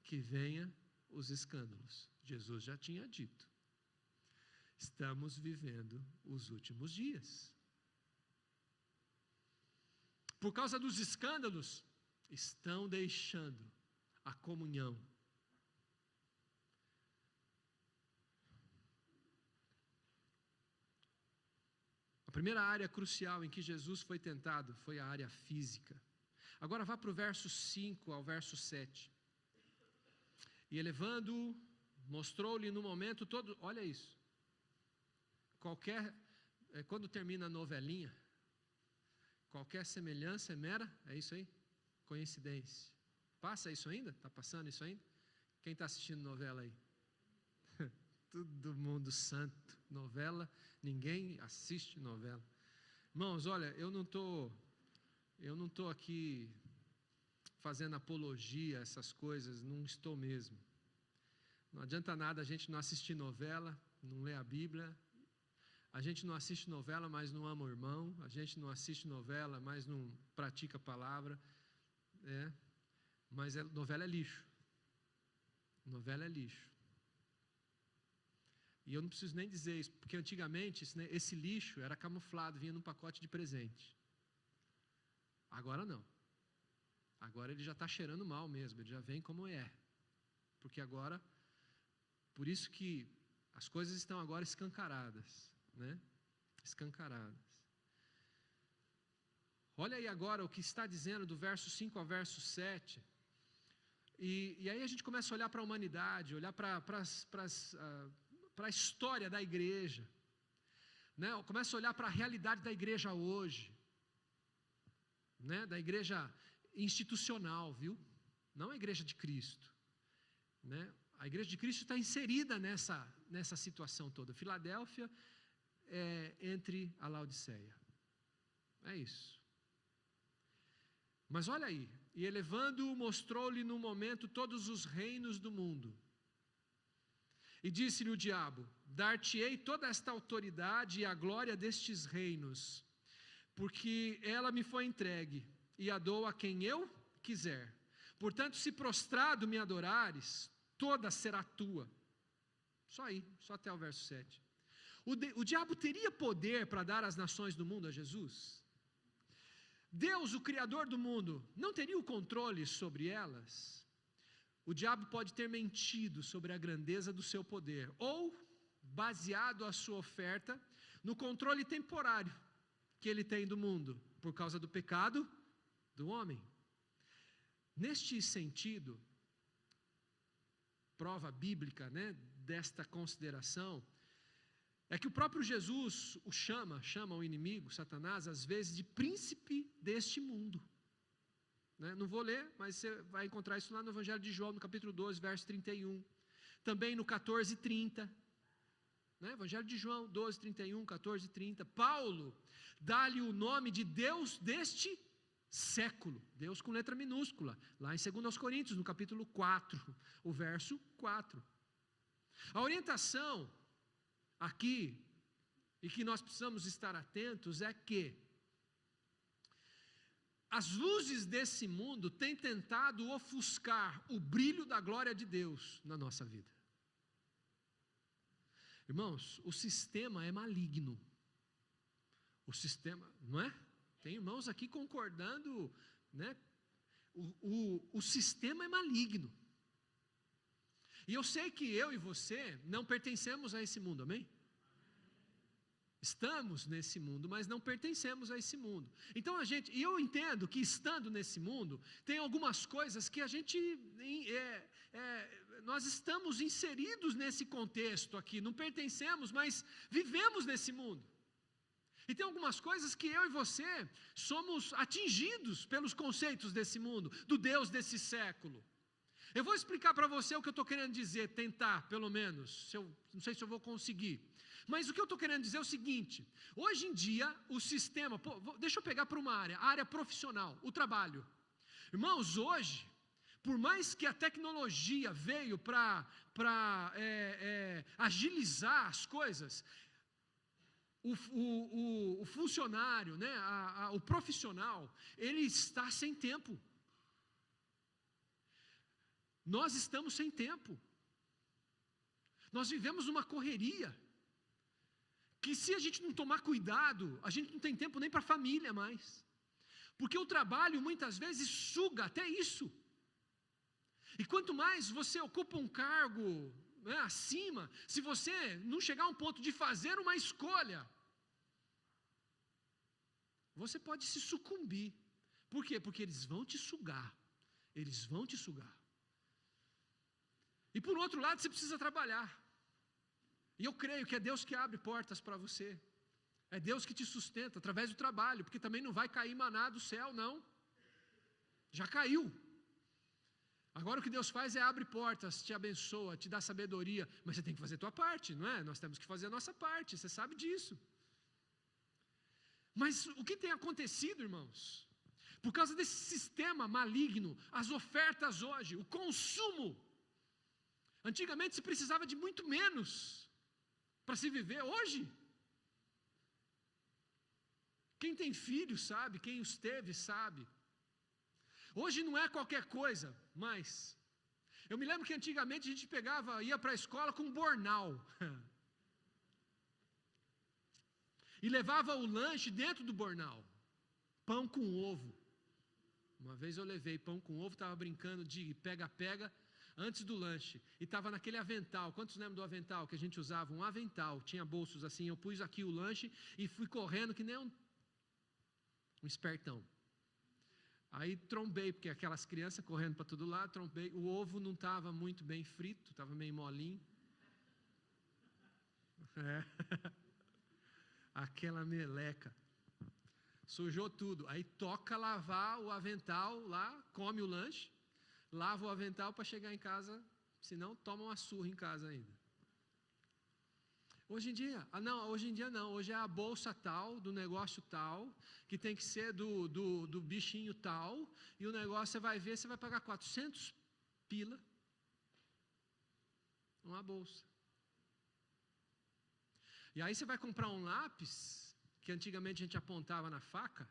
que venha os escândalos. Jesus já tinha dito, estamos vivendo os últimos dias. Por causa dos escândalos, estão deixando a comunhão. A primeira área crucial em que Jesus foi tentado foi a área física. Agora vá para o verso 5 ao verso 7. E elevando-o, mostrou-lhe no momento todo, olha isso. Quando termina a novelinha, qualquer semelhança é mera, é isso aí? Coincidência. Passa isso ainda? Está passando isso ainda? Quem está assistindo novela aí? Todo mundo santo. Novela, ninguém assiste novela. Irmãos, olha, eu não estou aqui fazendo apologia a essas coisas, não estou mesmo. Não adianta nada a gente não assistir novela, não ler a Bíblia. A gente não assiste novela, mas não ama o irmão. A gente não assiste novela, mas não pratica a palavra. Mas novela é lixo. Novela é lixo. E eu não preciso nem dizer isso, porque antigamente esse lixo era camuflado, vinha num pacote de presente. Agora não. Agora ele já está cheirando mal mesmo, ele já vem como é. Porque agora, por isso que as coisas estão agora escancaradas, né? Escancaradas. Olha aí agora o que está dizendo do verso 5 ao verso 7. E aí a gente começa a olhar para a humanidade, olhar para a história da igreja, né? Começa a olhar para a realidade da igreja hoje, né? Da igreja institucional, viu? Não a igreja de Cristo, né? A igreja de Cristo está inserida nessa situação toda. Filadélfia é entre a Laodiceia, é isso. Mas olha aí, e elevando-o, mostrou-lhe no momento todos os reinos do mundo. E disse-lhe o diabo, dar-te-ei toda esta autoridade e a glória destes reinos, porque ela me foi entregue, e a dou a quem eu quiser. Portanto, se prostrado me adorares, toda será tua. Só aí, só até o verso 7. O diabo teria poder para dar as nações do mundo a Jesus? Deus, o Criador do mundo, não teria o controle sobre elas? O diabo pode ter mentido sobre a grandeza do seu poder, ou baseado a sua oferta no controle temporário que ele tem do mundo, por causa do pecado do homem. Neste sentido, prova bíblica, né, desta consideração, é que o próprio Jesus chama o inimigo, Satanás, às vezes de príncipe deste mundo. Não vou ler, mas você vai encontrar isso lá no Evangelho de João, no capítulo 12, verso 31. Também no 14:30. Evangelho de João, 12, 31, 14, 30. Paulo dá-lhe o nome de Deus deste século. Deus com letra minúscula. Lá em 2 Coríntios, no capítulo 4, o verso 4. A orientação aqui, e que nós precisamos estar atentos, é que as luzes desse mundo têm tentado ofuscar o brilho da glória de Deus na nossa vida. Irmãos, o sistema é maligno. O sistema, não é? Tem irmãos aqui concordando, né? O sistema é maligno. E eu sei que eu e você não pertencemos a esse mundo, amém? Estamos nesse mundo, mas não pertencemos a esse mundo. Então e eu entendo que estando nesse mundo, tem algumas coisas que a gente, nós estamos inseridos nesse contexto aqui, não pertencemos, mas vivemos nesse mundo. E tem algumas coisas que eu e você somos atingidos pelos conceitos desse mundo, do Deus desse século. Eu vou explicar para você o que eu estou querendo dizer, tentar pelo menos, não sei se eu vou conseguir. Mas o que eu estou querendo dizer é o seguinte: hoje em dia o sistema, deixa eu pegar para uma área, a área profissional, o trabalho. Irmãos, hoje Por mais que a tecnologia veio para agilizar as coisas, o funcionário, né, o profissional, ele está sem tempo. Nós estamos sem tempo. Nós vivemos uma correria, que se a gente não tomar cuidado, a gente não tem tempo nem para a família mais. Porque o trabalho muitas vezes suga até isso. E quanto mais você ocupa um cargo, né, acima, se você não chegar a um ponto de fazer uma escolha, você pode se sucumbir. Por quê? Porque eles vão te sugar. Eles vão te sugar. E por outro lado, você precisa trabalhar. E eu creio que é Deus que abre portas para você. É Deus que te sustenta através do trabalho, porque também não vai cair maná do céu, não. Já caiu. Agora o que Deus faz é abre portas, te abençoa, te dá sabedoria, mas você tem que fazer a tua parte, não é? Nós temos que fazer a nossa parte, você sabe disso. Mas o que tem acontecido, irmãos? Por causa desse sistema maligno, as ofertas hoje, o consumo. Antigamente se precisava de muito menos para se viver. Hoje, quem tem filho sabe, quem os teve sabe. Hoje não é qualquer coisa, mas eu me lembro que antigamente a gente ia para a escola com bornal e levava o lanche dentro do bornal, pão com ovo. Uma vez eu levei pão com ovo, estava brincando de pega-pega antes do lanche, e estava naquele avental. Quantos lembram do avental que a gente usava? Um avental, tinha bolsos assim, eu pus aqui o lanche e fui correndo que nem um espertão. Aí trombei, porque aquelas crianças correndo para todo lado, trombei. O ovo não estava muito bem frito, estava meio molinho. Aquela meleca. Sujou tudo. Aí toca lavar o avental lá, come o lanche, lava o avental para chegar em casa, senão toma uma surra em casa ainda. Hoje em dia, não, hoje é a bolsa tal, do negócio tal, que tem que ser do bichinho tal, e o negócio você vai ver, você vai pagar 400 pila, uma bolsa. E aí você vai comprar um lápis, que antigamente a gente apontava na faca,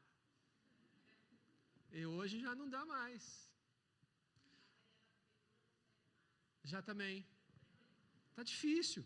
e hoje já não dá mais. Já também. Está difícil.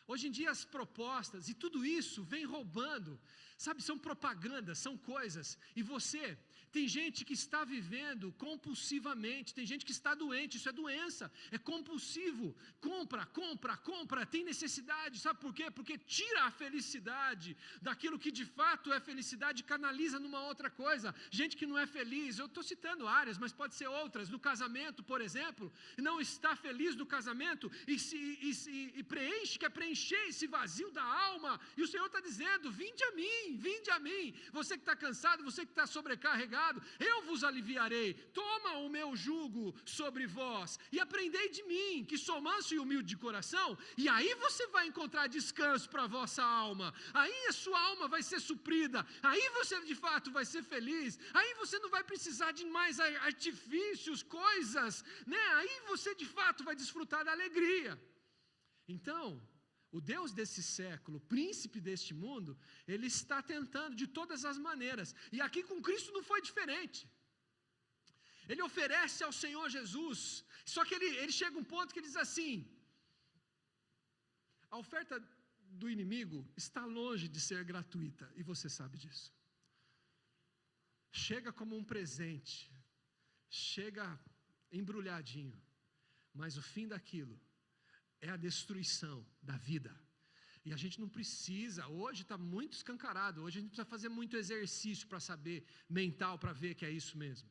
Hoje em dia as propostas e tudo isso vem roubando, sabe, são propagandas, são coisas, e você, tem gente que está vivendo compulsivamente, tem gente que está doente, isso é doença, é compulsivo, compra, tem necessidade, sabe por quê? Porque tira a felicidade daquilo que de fato é felicidade e canaliza numa outra coisa. Gente que não é feliz, eu estou citando áreas, mas pode ser outras, no casamento, por exemplo, não está feliz no casamento e preenche, quer preencher esse vazio da alma, e o Senhor está dizendo: vinde a mim, você que está cansado, você que está sobrecarregado, eu vos aliviarei, toma o meu jugo sobre vós, e aprendei de mim, que sou manso e humilde de coração, e aí você vai encontrar descanso para a vossa alma, aí a sua alma vai ser suprida, aí você de fato vai ser feliz, aí você não vai precisar de mais artifícios, coisas, né? Aí você de fato vai desfrutar da alegria. Então, o Deus desse século, príncipe deste mundo, ele está tentando de todas as maneiras, e aqui com Cristo não foi diferente. Ele oferece ao Senhor Jesus, só que ele chega a um ponto que ele diz assim: a oferta do inimigo está longe de ser gratuita, e você sabe disso. Chega como um presente, chega embrulhadinho, mas o fim daquilo é a destruição da vida. E a gente não precisa, hoje está muito escancarado, hoje a gente precisa fazer muito exercício para saber, mental, para ver que é isso mesmo.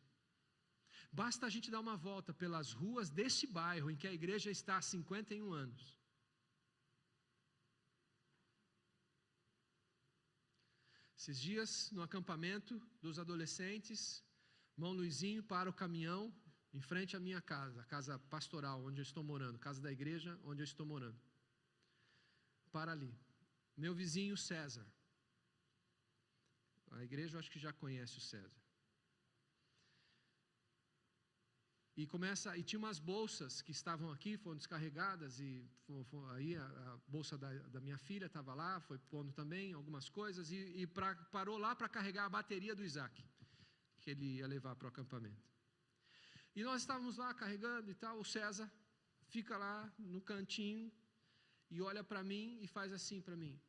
Basta a gente dar uma volta pelas ruas deste bairro em que a igreja está há 51 anos. Esses dias, no acampamento dos adolescentes, irmão Luizinho para o caminhão em frente à minha casa, a casa pastoral onde eu estou morando, casa da igreja onde eu estou morando. Para ali. Meu vizinho César. A igreja eu acho que já conhece o César. E tinha umas bolsas que estavam aqui, foram descarregadas, e aí a bolsa da minha filha estava lá, foi pondo também algumas coisas, e parou lá para carregar a bateria do Isaac, que ele ia levar para o acampamento. E nós estávamos lá carregando e tal, o César fica lá no cantinho, e olha para mim e faz assim para mim.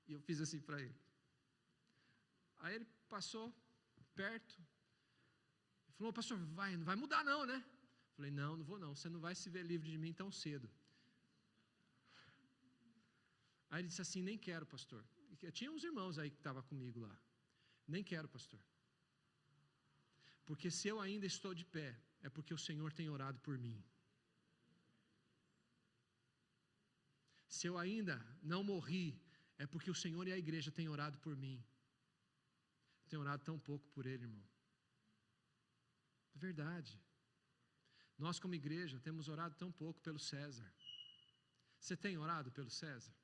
E eu fiz assim para ele. Aí ele passou perto, falou: pastor, não vai mudar não, né? Eu falei: não vou não, você não vai se ver livre de mim tão cedo. Aí ele disse assim: nem quero, pastor. Tinha uns irmãos aí que estavam comigo lá. Nem quero, pastor. Porque se eu ainda estou de pé, é porque o Senhor tem orado por mim. Se eu ainda não morri, é porque o Senhor e a igreja têm orado por mim. Eu tenho orado tão pouco por ele, irmão. É verdade. Nós como igreja temos orado tão pouco pelo César. Você tem orado pelo César?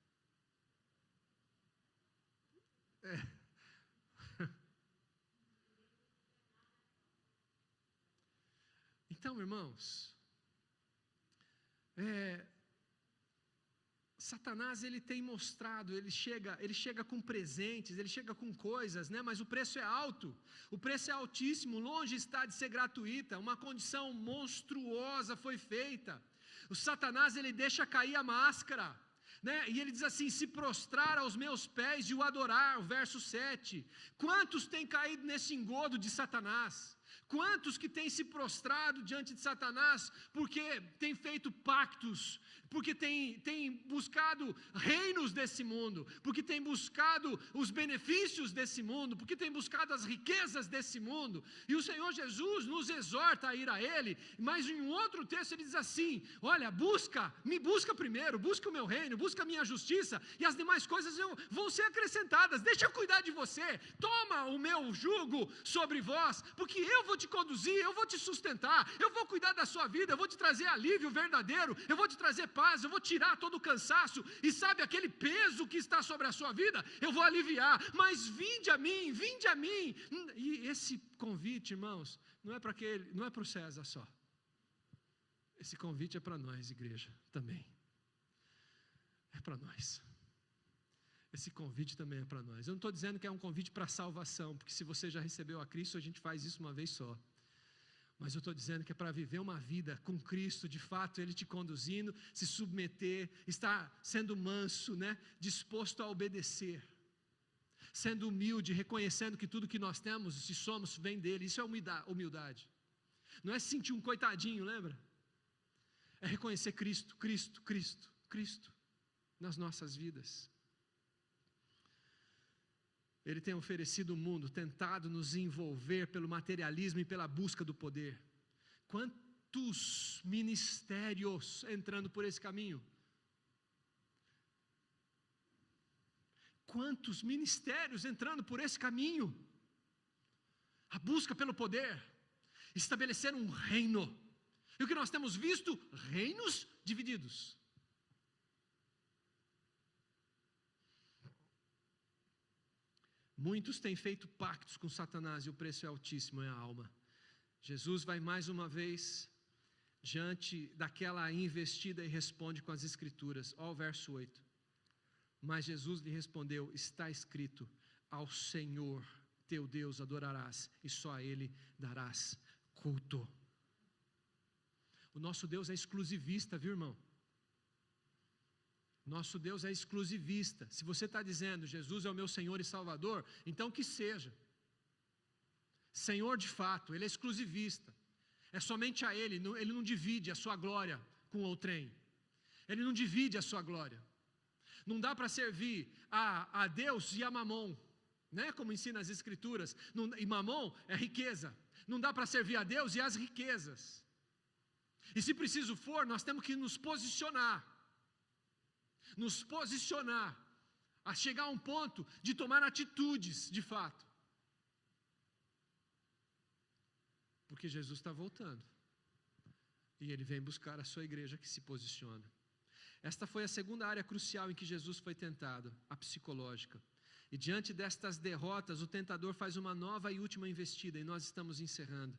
Então, irmãos, Satanás, ele tem mostrado, ele chega com presentes, ele chega com coisas, né? Mas o preço é alto, o preço é altíssimo, longe está de ser gratuita, uma condição monstruosa foi feita. O Satanás, ele deixa cair a máscara, né? E ele diz assim: se prostrar aos meus pés e o adorar, o verso 7. Quantos têm caído nesse engodo de Satanás? Quantos que têm se prostrado diante de Satanás porque têm feito pactos, porque têm buscado reinos desse mundo, porque têm buscado os benefícios desse mundo, porque têm buscado as riquezas desse mundo? E o Senhor Jesus nos exorta a ir a Ele, mas em um outro texto ele diz assim: olha, me busca primeiro, busca o meu reino, busca a minha justiça, e as demais coisas vão ser acrescentadas. Deixa eu cuidar de você, toma o meu jugo sobre vós, porque eu vou te conduzir, eu vou te sustentar, eu vou cuidar da sua vida, eu vou te trazer alívio verdadeiro, eu vou te trazer paz, eu vou tirar todo o cansaço, e sabe aquele peso que está sobre a sua vida, eu vou aliviar. Mas vinde a mim, e esse convite, irmãos, não é para o César só, esse convite é para nós, igreja, também, é para nós. Esse convite também é para nós. Eu não estou dizendo que é um convite para salvação, porque se você já recebeu a Cristo, a gente faz isso uma vez só. Mas eu estou dizendo que é para viver uma vida com Cristo, de fato, Ele te conduzindo, se submeter, estar sendo manso, né? Disposto a obedecer, sendo humilde, reconhecendo que tudo que nós temos, se somos, vem dEle. Isso é humildade. Não é se sentir um coitadinho, lembra? É reconhecer Cristo nas nossas vidas. Ele tem oferecido o mundo, tentado nos envolver pelo materialismo e pela busca do poder. Quantos ministérios entrando por esse caminho? Quantos ministérios entrando por esse caminho? A busca pelo poder, estabelecer um reino. E o que nós temos visto? Reinos divididos. Muitos têm feito pactos com Satanás e o preço é altíssimo, é a alma. Jesus vai mais uma vez diante daquela investida e responde com as escrituras. Olha o verso 8. Mas Jesus lhe respondeu: está escrito, ao Senhor teu Deus adorarás e só a Ele darás culto. O nosso Deus é exclusivista, viu, irmão? Nosso Deus é exclusivista. Se você está dizendo, Jesus é o meu Senhor e Salvador, então que seja. Senhor de fato, Ele é exclusivista. É somente a Ele não divide a sua glória com outrem. Ele não divide a sua glória. Não dá para servir a Deus e a Mamon, né? Como ensina as Escrituras. E Mamon é riqueza. Não dá para servir a Deus e as riquezas. E se preciso for, nós temos que nos posicionar a chegar a um ponto de tomar atitudes de fato, porque Jesus está voltando e Ele vem buscar a sua igreja que se posiciona. Esta foi a segunda área crucial em que Jesus foi tentado, a psicológica. E diante destas derrotas, o tentador faz uma nova e última investida, e nós estamos encerrando.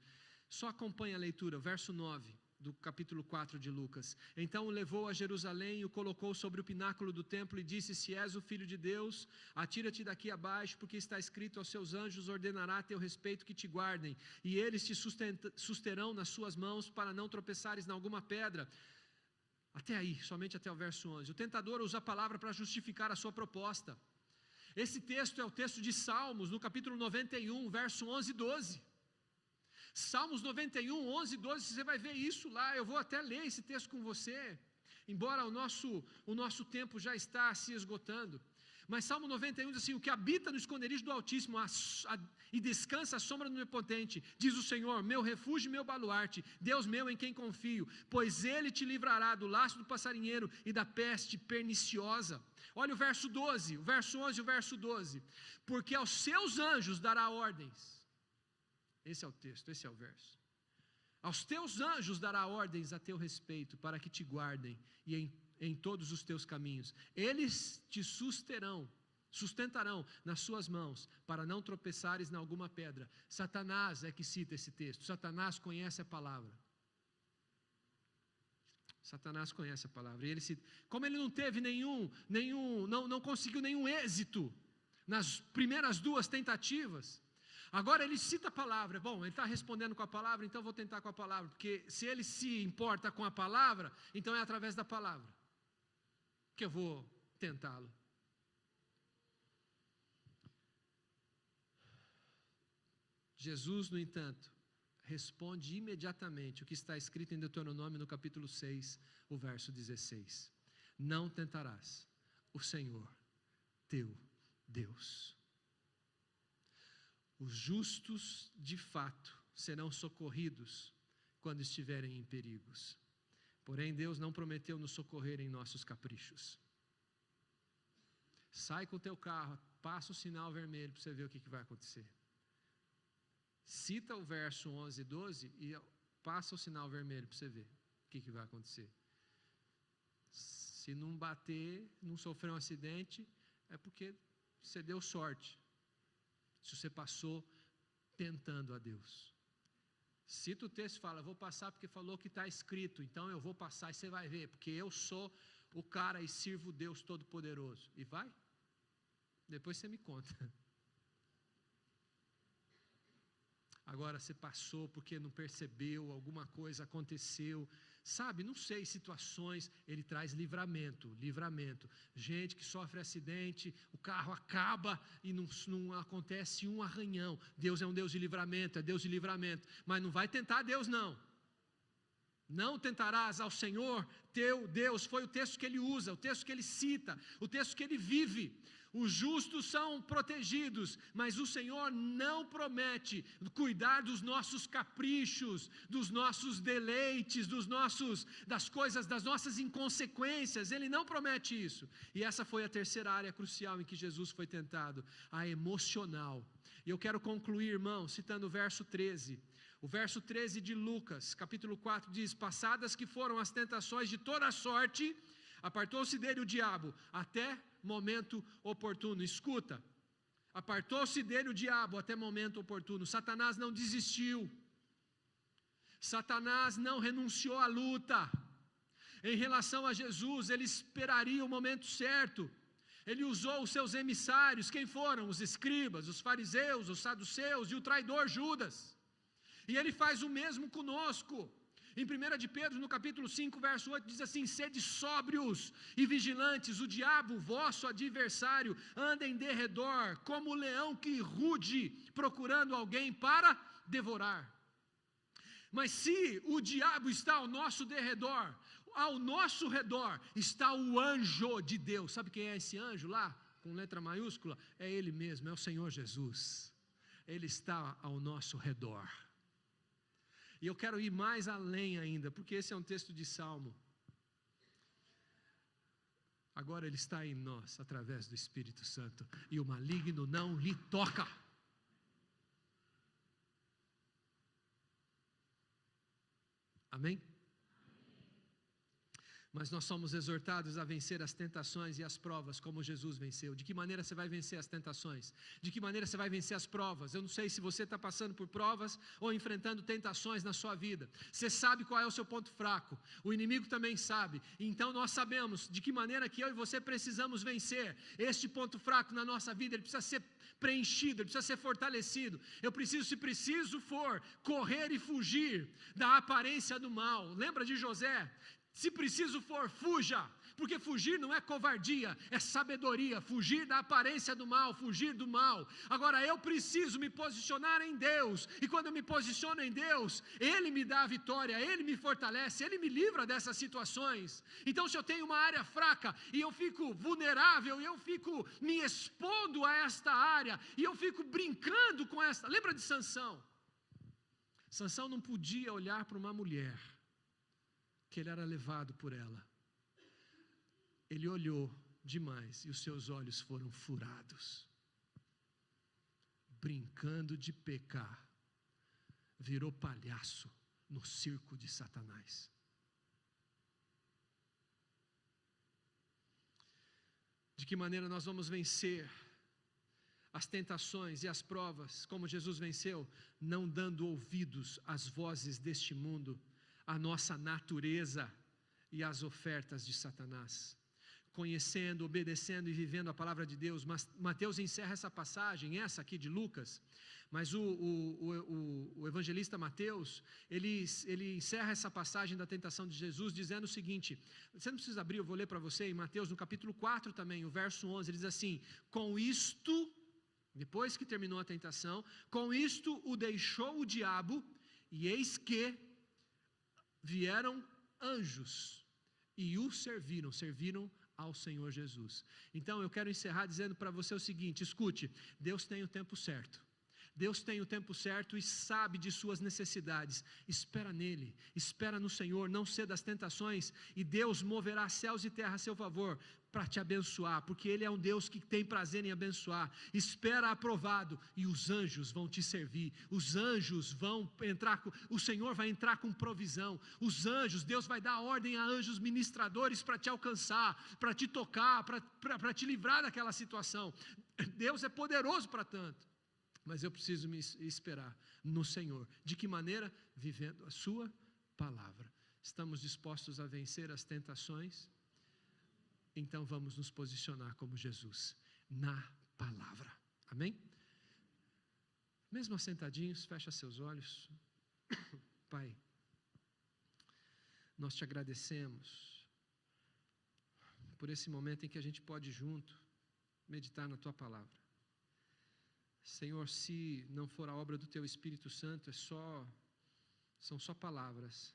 Só acompanhe a leitura, verso 9 do capítulo 4 de Lucas. Então o levou a Jerusalém e o colocou sobre o pináculo do templo e disse: se és o Filho de Deus, atira-te daqui abaixo, porque está escrito: aos seus anjos ordenará a teu respeito que te guardem, e eles te susterão nas suas mãos, para não tropeçares em alguma pedra. Até aí, somente até o verso 11. O tentador usa a palavra para justificar a sua proposta. Esse texto é o texto de Salmos, no capítulo 91, verso 11 e 12. Salmos 91, 11 e 12, você vai ver isso lá. Eu vou até ler esse texto com você, embora o nosso tempo já está se esgotando. Mas Salmo 91 diz assim: o que habita no esconderijo do Altíssimo e descansa à sombra do Onipotente, diz o Senhor, meu refúgio e meu baluarte, Deus meu em quem confio, pois Ele te livrará do laço do passarinheiro e da peste perniciosa. Olha o verso 12, o verso 11 e o verso 12. Porque aos seus anjos dará ordens. Esse é o texto, esse é o verso. Aos teus anjos dará ordens a teu respeito, para que te guardem e em todos os teus caminhos. Eles te sustentarão nas suas mãos, para não tropeçares em alguma pedra. Satanás é que cita esse texto. Satanás conhece a palavra. Satanás conhece a palavra. E ele cita, como ele não teve não conseguiu nenhum êxito nas primeiras duas tentativas, agora ele cita a palavra. Bom, ele está respondendo com a palavra, então eu vou tentar com a palavra, porque se ele se importa com a palavra, então é através da palavra que eu vou tentá-lo. Jesus, no entanto, responde imediatamente o que está escrito em Deuteronômio no capítulo 6, o verso 16. Não tentarás o Senhor, teu Deus. Os justos, de fato, serão socorridos quando estiverem em perigos. Porém, Deus não prometeu nos socorrer em nossos caprichos. Sai com o teu carro, passa o sinal vermelho para você ver o que vai acontecer. Cita o verso 11 e 12 e passa o sinal vermelho para você ver o que vai acontecer. Se não bater, não sofrer um acidente, é porque você deu sorte. Se você passou tentando a Deus. Cita o texto e fala: vou passar porque falou que está escrito, então eu vou passar e você vai ver, porque eu sou o cara e sirvo Deus Todo-Poderoso. E vai, depois você me conta. Agora você passou porque não percebeu, alguma coisa aconteceu, sabe, não sei, situações, ele traz livramento. Gente que sofre acidente, o carro acaba e não acontece um arranhão. Deus é um Deus de livramento, mas não vai tentar Deus não. Não tentarás ao Senhor teu Deus, foi o texto que ele usa, o texto que ele cita, o texto que ele vive. Os justos são protegidos, mas o Senhor não promete cuidar dos nossos caprichos, dos nossos deleites, das nossas inconsequências. Ele não promete isso. E essa foi a terceira área crucial em que Jesus foi tentado, a emocional. E eu quero concluir, irmão, citando o verso 13. O verso 13 de Lucas, capítulo 4, diz: passadas que foram as tentações de toda sorte, apartou-se dele o diabo, até momento oportuno. Escuta, apartou-se dele o diabo até momento oportuno. Satanás não desistiu. Satanás não renunciou à luta. Em relação a Jesus, ele esperaria o momento certo. Ele usou os seus emissários. Quem foram? Os escribas, os fariseus, os saduceus e o traidor Judas. E ele faz o mesmo conosco. Em 1 de Pedro, no capítulo 5, verso 8, diz assim: sede sóbrios e vigilantes, o diabo, vosso adversário, anda em derredor, como o leão que ruge, procurando alguém para devorar. Mas se o diabo está ao nosso derredor, ao nosso redor está o anjo de Deus. Sabe quem é esse anjo lá, com letra maiúscula? É ele mesmo, é o Senhor Jesus. Ele está ao nosso redor. E eu quero ir mais além ainda, porque esse é um texto de Salmo. Agora ele está em nós, através do Espírito Santo, e o maligno não lhe toca. Amém? Mas nós somos exortados a vencer as tentações e as provas como Jesus venceu. De que maneira você vai vencer as tentações? De que maneira você vai vencer as provas? Eu não sei se você está passando por provas ou enfrentando tentações na sua vida. Você sabe qual é o seu ponto fraco. O inimigo também sabe. Então nós sabemos de que maneira que eu e você precisamos vencer este ponto fraco na nossa vida. Ele precisa ser preenchido, ele precisa ser fortalecido. Eu preciso, se preciso for, correr e fugir da aparência do mal. Lembra de José? Se preciso for, fuja, porque fugir não é covardia, é sabedoria, fugir da aparência do mal, fugir do mal. Agora eu preciso me posicionar em Deus, e quando eu me posiciono em Deus, Ele me dá a vitória, Ele me fortalece, Ele me livra dessas situações. Então se eu tenho uma área fraca, e eu fico vulnerável, e eu fico me expondo a esta área, e eu fico brincando com esta, lembra de Sansão? Sansão não podia olhar para uma mulher, que ele era levado por ela. Ele olhou demais e os seus olhos foram furados. Brincando de pecar, virou palhaço no circo de Satanás. De que maneira nós vamos vencer as tentações e as provas, como Jesus venceu? Não dando ouvidos às vozes deste mundo, a nossa natureza e as ofertas de Satanás, conhecendo, obedecendo e vivendo a palavra de Deus. Mas Mateus encerra essa passagem, essa aqui de Lucas, mas o evangelista Mateus, ele encerra essa passagem da tentação de Jesus dizendo o seguinte, você não precisa abrir, eu vou ler para você, em Mateus no capítulo 4 também, o verso 11, ele diz assim, com isto, depois que terminou a tentação, com isto o deixou o diabo, e eis que vieram anjos e o serviram ao Senhor Jesus. Então eu quero encerrar dizendo para você o seguinte, escute, Deus tem o tempo certo. Deus tem o tempo certo e sabe de suas necessidades. Espera nele, espera no Senhor, não ceda às tentações, e Deus moverá céus e terra a seu favor para te abençoar, porque Ele é um Deus que tem prazer em abençoar. Espera aprovado e os anjos vão te servir, os anjos vão entrar, o Senhor vai entrar com provisão, os anjos, Deus vai dar ordem a anjos ministradores para te alcançar, para te tocar, para te livrar daquela situação. Deus é poderoso para tanto. Mas eu preciso me esperar no Senhor. De que maneira? Vivendo a sua palavra. Estamos dispostos a vencer as tentações? Então vamos nos posicionar como Jesus, na palavra. Amém? Mesmo assentadinhos, fecha seus olhos. Pai, nós te agradecemos por esse momento em que a gente pode junto meditar na tua palavra. Senhor, se não for a obra do Teu Espírito Santo, são só palavras.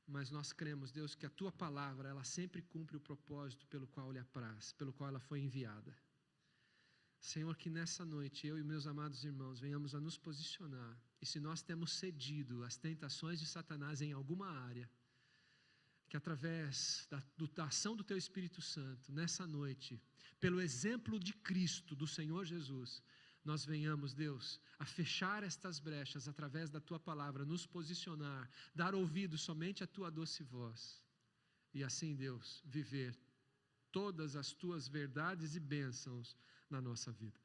Mas nós cremos, Deus, que a Tua palavra, ela sempre cumpre o propósito pelo qual lhe apraz, pelo qual ela foi enviada. Senhor, que nessa noite, eu e meus amados irmãos, venhamos a nos posicionar. E se nós temos cedido às tentações de Satanás em alguma área, que através da ação do Teu Espírito Santo, nessa noite, pelo exemplo de Cristo, do Senhor Jesus, nós venhamos, Deus, a fechar estas brechas através da Tua palavra, nos posicionar, dar ouvido somente à Tua doce voz, e assim, Deus, viver todas as Tuas verdades e bênçãos na nossa vida.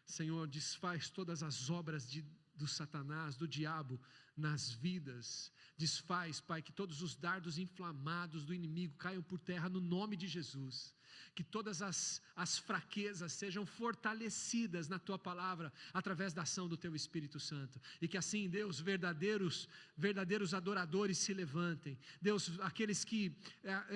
Senhor, desfaz todas as obras do Satanás, do diabo, nas vidas. Desfaz, Pai, que todos os dardos inflamados do inimigo caiam por terra no nome de Jesus. Que todas as fraquezas sejam fortalecidas na Tua palavra, através da ação do Teu Espírito Santo. E que assim, Deus, verdadeiros adoradores se levantem. Deus, aqueles que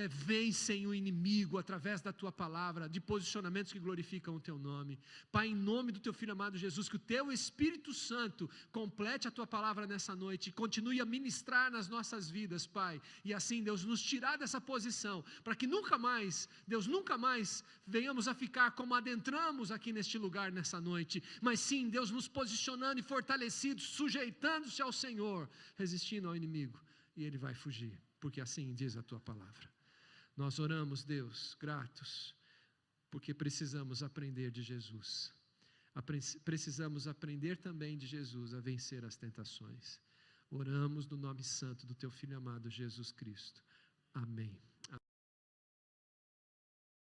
vencem o inimigo através da Tua palavra, de posicionamentos que glorificam o Teu nome. Pai, em nome do Teu Filho amado Jesus, que o Teu Espírito Santo complete a Tua palavra nessa noite e continue a ministrar nas nossas vidas, Pai. E assim, Deus, nos tirar dessa posição, para que nunca mais, Deus, nunca mais venhamos a ficar como adentramos aqui neste lugar nessa noite, mas sim, Deus, nos posicionando e fortalecidos, sujeitando-se ao Senhor, resistindo ao inimigo, e ele vai fugir, porque assim diz a Tua palavra. Nós oramos, Deus, gratos, porque precisamos aprender de Jesus. Precisamos aprender também de Jesus a vencer as tentações. Oramos no nome santo do Teu Filho amado Jesus Cristo. Amém.